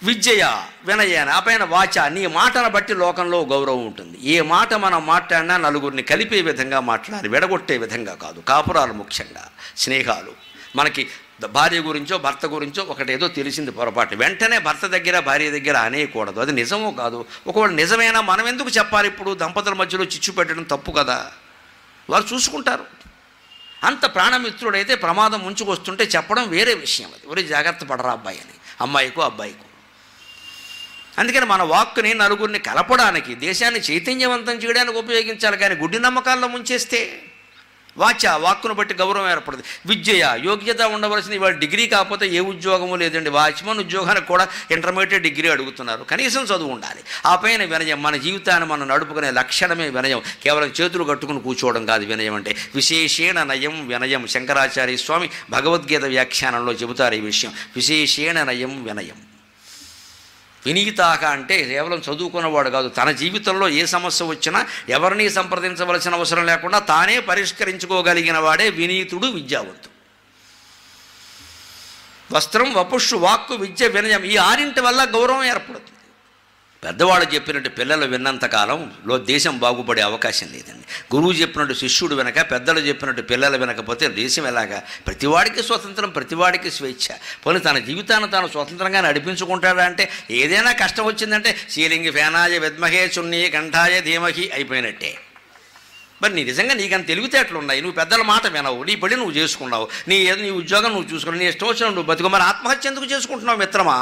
విద్యయ వినయన ఆపైన వాచ, నీ మాటను బట్టి లోకంలో గౌరవం ఉంటుంది. ఏ మాట మనం మాట్లాడినా నలుగురిని కలిపే విధంగా మాట్లాడాలి, విడగొట్టే విధంగా కాదు. కాపురాలు ముఖ్యంగా, స్నేహాలు. మనకి భార్య గురించో భర్త గురించో ఒకటేదో తెలిసింది పొరపాటు, వెంటనే భర్త దగ్గర భార్య దగ్గర అనేయకూడదు. అది నిజమో కాదు, ఒకవేళ నిజమైనా మనం ఎందుకు చెప్పాలి? ఇప్పుడు దంపతుల మధ్యలో చిచ్చు పెట్టడం తప్పు కదా, వారు చూసుకుంటారు. అంత ప్రాణమిత్రుడైతే ప్రమాదం ముంచుకొస్తుంటే చెప్పడం వేరే విషయం. అది ఒరే జాగ్రత్త పడరా అబ్బాయి అని, అమ్మాయికో అబ్బాయికో. అందుకని మన వాక్కుని నలుగురిని కలపడానికి, దేశాన్ని చైతన్యవంతం చేయడానికి ఉపయోగించాలి, కానీ గుడ్డి నమ్మకాల్లో ముంచేస్తే. వాచ వాక్కును బట్టి గౌరవం ఏర్పడుతుంది. విద్యయ యోగ్యత ఉండవలసింది. ఇవాళ డిగ్రీ కాకపోతే ఏ ఉద్యోగము లేదండి. వాచ్మన్ ఉద్యోగానికి కూడా ఇంటర్మీడియట్ డిగ్రీ అడుగుతున్నారు, కనీసం చదువు ఉండాలి. ఆ పైన వినయం, మన జీవితాన్ని మనం నడుపుకునే లక్షణమే వినయం. కేవలం చేతులు కట్టుకుని కూర్చోవడం కాదు వినయం అంటే. విశేషేణ నయం వినయం. శంకరాచార్య స్వామి భగవద్గీత వ్యాఖ్యానంలో చెబుతారు ఈ విషయం. విశేషేణ నయం వినయం. వినీతాక అంటే కేవలం చదువుకున్నవాడు కాదు, తన జీవితంలో ఏ సమస్య వచ్చినా ఎవరిని సంప్రదించవలసిన అవసరం లేకుండా తానే పరిష్కరించుకోగలిగిన వాడే వినీతుడు, విద్యావంతుడు. వస్త్రం వపుషు వాక్కు విద్య వినయం, ఈ 6 వల్ల గౌరవం ఏర్పడుతుంది. పెద్దవాళ్ళు చెప్పినట్టు పిల్లలు విన్నంతకాలంలో దేశం బాగుపడే అవకాశం లేదండి. గురువు చెప్పినట్టు శిష్యుడు వెనక, పెద్దలు చెప్పినట్టు పిల్లలు వినకపోతే దేశం ఎలాగా? ప్రతివాడికి స్వతంత్రం, ప్రతివాడికి స్వేచ్ఛ. పోనీ తన జీవితాన్ని తాను స్వతంత్రంగా నడిపించుకుంటాడా అంటే, ఏదైనా కష్టం వచ్చిందంటే సీలింగి ఫేనాయ విద్మహే చున్నీ కంఠాయ ధీమహి అయిపోయినట్టే. మరి నీ నిజంగా నీకంత తెలివితేటలు ఉన్నాయి, నువ్వు పెద్దల మాట వినవు, నీ పడి నువ్వు చేసుకున్నావు, నీ ఉద్యోగం నువ్వు చూసుకున్నావు, నీ ఇష్టం వచ్చిన నువ్వు బతుకు. మరి ఆత్మహత్య ఎందుకు చేసుకుంటున్నావు మిత్రమా?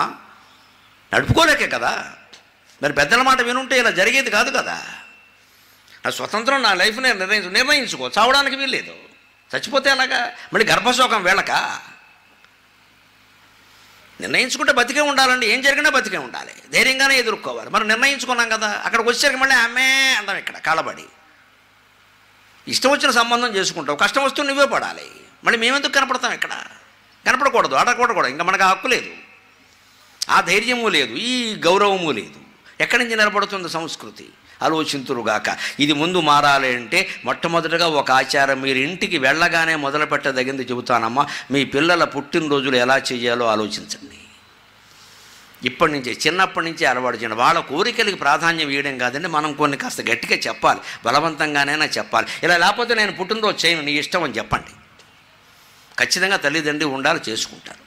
నడుపుకోలేకే కదా. మరి పెద్దల మాట వినుంటే ఇలా జరిగేది కాదు కదా. నా స్వతంత్రం, నా లైఫ్ నేను నిర్ణయించుకో, చావడానికి వీల్లేదు. చచ్చిపోతే అలాగా మళ్ళీ గర్భశోకం వేళక. నిర్ణయించుకుంటే బతికే ఉండాలండి, ఏం జరిగినా బతికే ఉండాలి, ధైర్యంగానే ఎదుర్కోవాలి. మనం నిర్ణయించుకున్నాం కదా, అక్కడికి వచ్చేసరికి మళ్ళీ ఆమె అందాం ఇక్కడ కాళ్ళబడి. ఇష్టం వచ్చిన సంబంధం చేసుకుంటావు, కష్టం వస్తూ నువ్వే పడాలి. మళ్ళీ మేమెందుకు కనపడతాం ఇక్కడ? కనపడకూడదు, ఆడకూడకూడదు, ఇంకా మనకు హక్కు లేదు, ఆ ధైర్యము లేదు, ఈ గౌరవము లేదు. ఎక్కడి నుంచి నిలబడుతుంది సంస్కృతి? ఆలోచింతురుగాక. ఇది ముందు మారాలి అంటే మొట్టమొదటిగా ఒక ఆచారం, మీరు ఇంటికి వెళ్ళగానే మొదలు పెట్టదగింది చెబుతానమ్మా. మీ పిల్లల పుట్టినరోజులు ఎలా చేయాలో ఆలోచించండి. ఇప్పటి నుంచే, చిన్నప్పటి నుంచే అలవాటు చేయండి. వాళ్ళ కోరికలకి ప్రాధాన్యం ఇవ్వడం కాదండి, మనం కొన్ని కాస్త గట్టిగా చెప్పాలి, బలవంతంగానైనా చెప్పాలి. ఇలా లేకపోతే నేను పుట్టినరోజు చేయను, నీ ఇష్టం అని చెప్పండి. ఖచ్చితంగా తల్లిదండ్రి ఉండాలి, చేసుకుంటారు.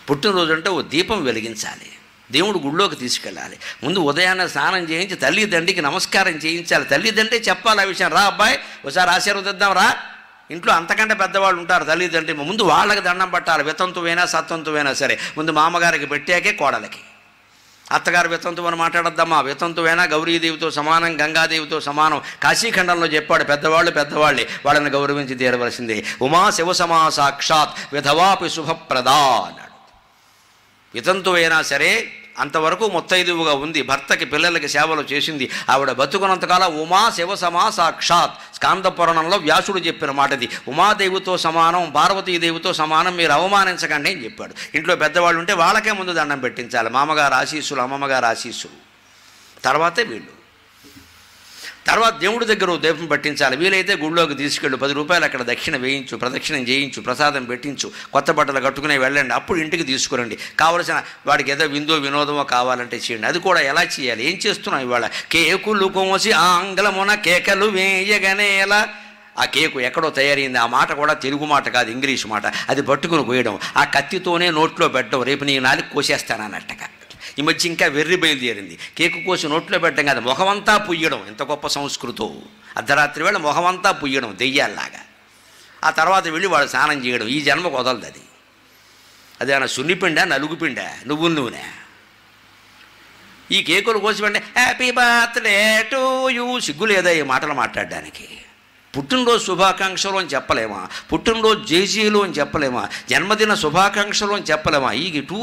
పుట్టినరోజు అంటే ఓ దీపం వెలిగించాలి, దేవుడు గుళ్ళోకి తీసుకెళ్ళాలి. ముందు ఉదయాన్నే స్నానం చేయించి తల్లిదండ్రికి నమస్కారం చేయించాలి. తల్లిదండ్రి చెప్పాలి ఆ విషయం. రా అబ్బాయి ఒకసారి ఆశీర్వదిద్దాం రా. ఇంట్లో అంతకంటే పెద్దవాళ్ళు ఉంటారు తల్లిదండ్రి, ముందు వాళ్ళకి దండం పట్టాలి. వితంతువైనా సత్తంతువైనా సరే ముందు మామగారికి పెట్టాకే కోడలకి. అత్తగారు వితంతువు అని మాట్లాడొద్దమ్మా. వితంతువైనా గౌరీదేవితో సమానం, గంగాదేవితో సమానం. కాశీఖండంలో చెప్పాడు, పెద్దవాళ్ళే వాళ్ళని గౌరవించి తీరవలసిందే. ఉమా శివసమా సాక్షాత్ విధవాపి శుభప్రదా అన్నాడు. వితంతువు అయినా సరే అంతవరకు ముత్తైదువుగా ఉంది, భర్తకి పిల్లలకి సేవలు చేసింది. ఆవిడ బతుకున్నంతకాలం ఉమా శివసమా సాక్షాత్. స్కాంద పురాణంలో వ్యాసుడు చెప్పిన మాటది. ఉమాదేవితో సమానం, పార్వతీదేవితో సమానం, మీరు అవమానించకండి అని చెప్పాడు. ఇంట్లో పెద్దవాళ్ళు ఉంటే వాళ్ళకే ముందు దండం పెట్టించాలి. మామగారు ఆశీస్సులు, అమ్మమ్మగారు ఆశీస్సులు, తర్వాతే వీళ్ళు. తర్వాత దేవుడి దగ్గర దీపం పెట్టించాలి. వీలైతే గుళ్ళోకి తీసుకెళ్ళు, 10 రూపాయలు అక్కడ దక్షిణ వేయించు, ప్రదక్షిణం చేయించు, ప్రసాదం పెట్టించు, కొత్త బట్టలు కట్టుకునే వెళ్ళండి. అప్పుడు ఇంటికి తీసుకురండి. కావలసిన వాడికి ఏదో విందో వినోదమో కావాలంటే చేయండి. అది కూడా ఎలా చేయాలి, ఏం చేస్తున్నాం ఇవాళ? కేకులు కోసి ఆంగ్లమున కేకలు వేయగానే ఎలా? ఆ కేకు ఎక్కడో తయారైంది. ఆ మాట కూడా తెలుగు మాట కాదు, ఇంగ్లీష్ మాట. అది పట్టుకుని పోయడం, ఆ కత్తితోనే నోట్లో పెట్టడం, రేపు నీ నాలుగు కోసేస్తానన్నట్టుగా. ఈ మధ్య ఇంకా వెర్రి బయలుదేరింది. కేకు కోసి నోట్లో పెట్టడం కాదు, మొహమంతా పుయ్యడం. ఎంత గొప్ప సంస్కృతో! అర్ధరాత్రి వేళ మొహమంతా పుయ్యడం దెయ్యాల్లాగా. ఆ తర్వాత వెళ్ళి వాడు స్నానం చేయడం. ఈ జన్మకు వదలదు అది. అదేనా సున్నిపిండా, నలుగుపిండా, నువ్వుల నూనె? ఈ కేకులు కోసి వెంటనే హ్యాపీ బర్త్డే టు యూ, సిగ్గు లేదా ఈ మాటలు మాట్లాడడానికి? పుట్టినరోజు శుభాకాంక్షలు అని చెప్పలేమా? పుట్టినరోజు జేజీలు అని చెప్పలేమా? జన్మదిన శుభాకాంక్షలు అని చెప్పలేమా? ఈ టూ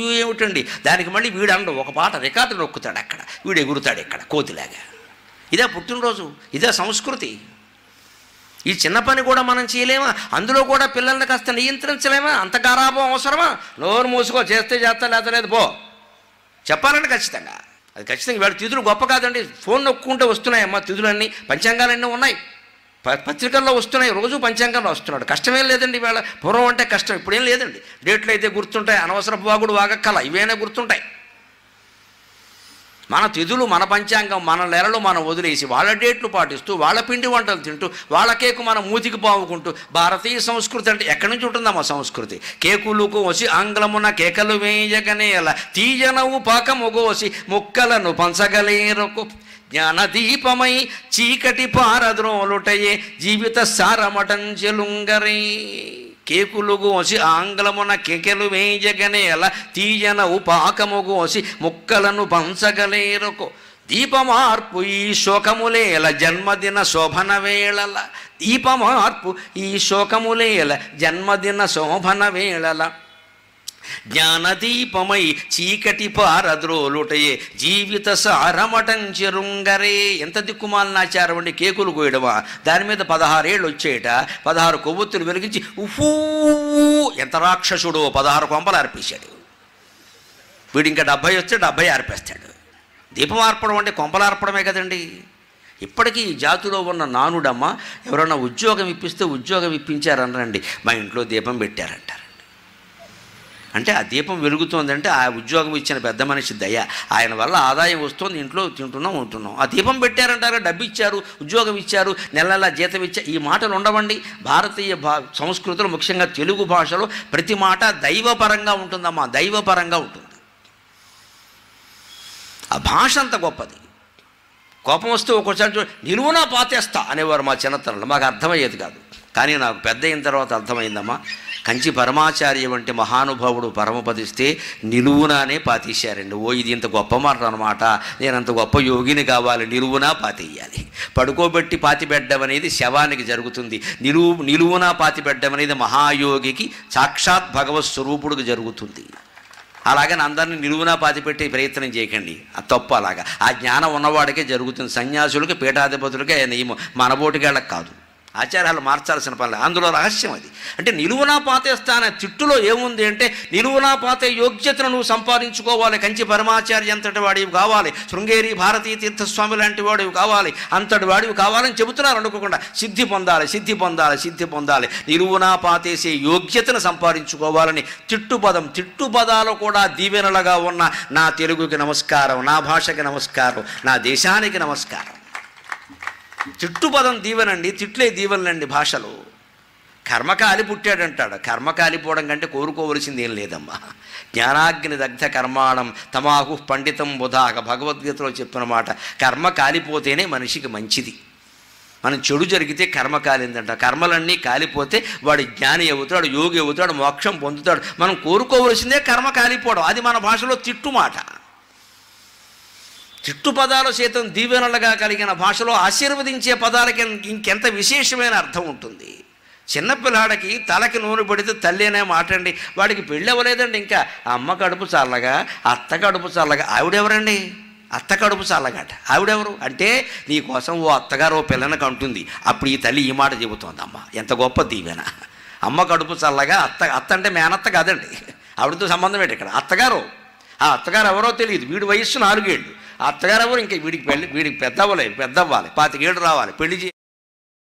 యూ ఏమిటండి? దానికి మళ్ళీ వీడు అండు ఒక పాట రికార్డు నొక్కుతాడు, అక్కడ వీడు ఎగురుతాడు ఇక్కడ కోతిలాగా. ఇదే పుట్టినరోజు, ఇదే సంస్కృతి. ఈ చిన్న పని కూడా మనం చేయలేమా? అందులో కూడా పిల్లల్ని కాస్త నియంత్రించలేమా? అంత గారాబం అవసరమా? నోరు మూసుకో, చేస్తే చేస్తా, లేకపోతే లేదు పో చెప్పాలంటే ఖచ్చితంగా. అది ఖచ్చితంగా. వీళ్ళ తిథులు గొప్ప కాదండి, ఫోన్ నొక్కుంటే వస్తున్నాయమ్మా తిథులన్నీ, పంచాంగాలన్నీ ఉన్నాయి, పత్రికల్లో వస్తున్నాయి, రోజు పంచాంగంలో వస్తున్నాడు. కష్టమేం లేదండి ఇవాళ. పూర్వం అంటే కష్టం, ఇప్పుడేం లేదండి. డేట్లు అయితే గుర్తుంటాయి, అనవసరపు వాగుడు వాగక్కల, ఇవేనే గుర్తుంటాయి. మన తిథులు, మన పంచాంగం, మన నెలలు మనం వదిలేసి వాళ్ళ డేట్లు పాటిస్తూ, వాళ్ళ పిండి వంటలు తింటూ, వాళ్ళ కేకు మనం మూతికి పావుకుంటూ, భారతీయ సంస్కృతి అంటే ఎక్కడి నుంచి ఉంటుందమ్మా సంస్కృతి? కేకులుకు వసి ఆంగ్లమున కేకలు వేయగనే ఎలా, తీయనవు పాకముగోసి ముక్కలను పంచగలేరకు, జ్ఞానదీపమై చీకటి పారద్రోలుటయే జీవిత సారమటంచెలుంగరే. కేకులు గోసి ఆంగ్లమున కేకెలు వేయగనేల, తీయనవు పాకము గోసి ముక్కలను పంచగలేరుకో. దీపమార్పు ఈ శోకములేల జన్మదిన శోభన వేళల. దీపమార్పు ఈ శోకములేల జన్మదిన శోభన వేళల. జ్ఞానదీపమై చీకటి పారద్రోలుటయే జీవిత సారమటంచెరుంగరే. ఎంత దిక్కుమాలనాచారం అండి కేకులు కోయడమా? దాని మీద 16 ఏళ్ళు వచ్చేట, 16 కొవ్వొత్తులు వెలిగించి ఉఫూ, ఎంత రాక్షసుడో 16 కొంపలు ఆర్పేశాడు. వీడు ఇంకా 70 వస్తే 70 ఆర్పేస్తాడు. దీపం ఆర్పడం అంటే కొంపలు ఆర్పడమే కదండి. ఇప్పటికీ ఈ జాతిలో ఉన్న నానుడమ్మ, ఎవరన్నా ఉద్యోగం ఇప్పిస్తే ఉద్యోగం ఇప్పించారనరండి, మా ఇంట్లో దీపం పెట్టారంటారు. అంటే ఆ దీపం వెలుగుతోందంటే ఆ ఉద్యోగం ఇచ్చిన పెద్ద మనిషి దయ, ఆయన వల్ల ఆదాయం వస్తుంది, ఇంట్లో తింటున్నాం ఉంటున్నాం. ఆ దీపం పెట్టారంటారా, డబ్బు ఇచ్చారు, ఉద్యోగం ఇచ్చారు, నెల నెలా జీతం ఇచ్చారు, ఈ మాటలు ఉండవండి. భారతీయ సంస్కృతిలో ముఖ్యంగా తెలుగు భాషలో ప్రతి మాట దైవపరంగా ఉంటుందమ్మా, దైవపరంగా ఉంటుంది. ఆ భాష అంత గొప్పది. కోపం వస్తే ఒక్కోసారి నిలువునా పాతేస్తా అనేవారు మా చిన్నతనంలో, మాకు అర్థమయ్యేది కాదు. కానీ నాకు పెద్ద అయిన తర్వాత అర్థమైందమ్మా, కంచి పరమాచార్య వంటి మహానుభావుడు పరమపదిస్తే నిలువునానే పాతీశారండి. ఇది ఇంత గొప్ప మాట అనమాట, నేను అంత గొప్ప యోగిని కావాలి, నిలువునా పాతేయాలి. పడుకోబెట్టి పాతిపెట్టడం అనేది శవానికి జరుగుతుంది, నిలువునా పాతిపెట్టడం అనేది మహాయోగికి సాక్షాత్ భగవత్ స్వరూపుడికి జరుగుతుంది. అలాగని అందరినీ నిలువునా పాతిపెట్టే ప్రయత్నం చేయకండి, అది తప్పు. అలాగా ఆ జ్ఞానం ఉన్నవాడికే జరుగుతుంది. సన్యాసులకి పీఠాధిపతులకే నియమం, మనబోటిగాళ్ళకి కాదు. ఆచారాలు మార్చాల్సిన పని. అందులో రహస్యం అది. అంటే నిలువునా పాతేస్తానే తిట్టులో ఏముంది అంటే, నిలువునా పాతే యోగ్యతను నువ్వు సంపాదించుకోవాలి. కంచి పరమాచార్య అంతటి వాడివి కావాలి, శృంగేరి భారతీ తీర్థస్వామి లాంటి వాడివి కావాలి, అంతటి వాడివి కావాలని చెబుతున్నారు. అనుకోకుండా సిద్ధి పొందాలి, సిద్ధి పొందాలి, సిద్ధి పొందాలి. నిలువునా పాతేసే యోగ్యతను సంపాదించుకోవాలని తిట్టు పదాలు కూడా దీవెనలుగా ఉన్న నా తెలుగుకి నమస్కారం, నా భాషకి నమస్కారం, నా దేశానికి నమస్కారం. తిట్టుపదం దీవెనండి, తిట్లే దీవెనలండి భాషలో. కర్మకాలి పుట్టాడంటాడు. కర్మకాలిపోవడం కంటే కోరుకోవలసింది ఏం లేదమ్మా. జ్ఞానాగ్ని దగ్ధ కర్మాణం తమాహు పండితం బుధాక, భగవద్గీతలో చెప్పిన మాట. కర్మ కాలిపోతేనే మనిషికి మంచిది. మనం చెడు జరిగితే కర్మ కాలిందంట. కర్మలన్నీ కాలిపోతే వాడు జ్ఞాని అవుతాడు, యోగి అవుతాడు, మోక్షం పొందుతాడు. మనం కోరుకోవలసిందే కర్మ కాలిపోవడం. అది మన భాషలో తిట్టుమాట. తిట్టు పదాలు సైతం దీవెనలుగా కలిగిన భాషలో ఆశీర్వదించే పదాలకి ఇంకెంత విశేషమైన అర్థం ఉంటుంది. చిన్నపిల్లాడికి తలకి నూనె పడితే తల్లి అనే మాటండి. వాడికి పెళ్ళి అవ్వలేదండి ఇంకా. అమ్మ కడుపు చల్లగా, అత్త కడుపు చల్లగా. ఆవిడెవరండి? అత్త కడుపు చల్లగాట. ఆవిడెవరు అంటే, నీ కోసం ఓ అత్తగారు ఓ పిల్లనకు అంటుంది. అప్పుడు ఈ తల్లి ఈ మాట చెబుతోందమ్మ. ఎంత గొప్ప దీవెన. అమ్మ కడుపు చల్లగా, అత్త అంటే మేనత్త కాదండి, ఆవిడతో సంబంధం ఏంటి ఇక్కడ. అత్తగారు, ఆ అత్తగారు ఎవరో తెలియదు. వీడి వయస్సు 4 ఏళ్ళు. ఆ అత్తగారు ఎవరు? ఇంకా వీడికి పెద్ద అవ్వాలి, 25 ఏళ్ళు రావాలి, పెళ్లి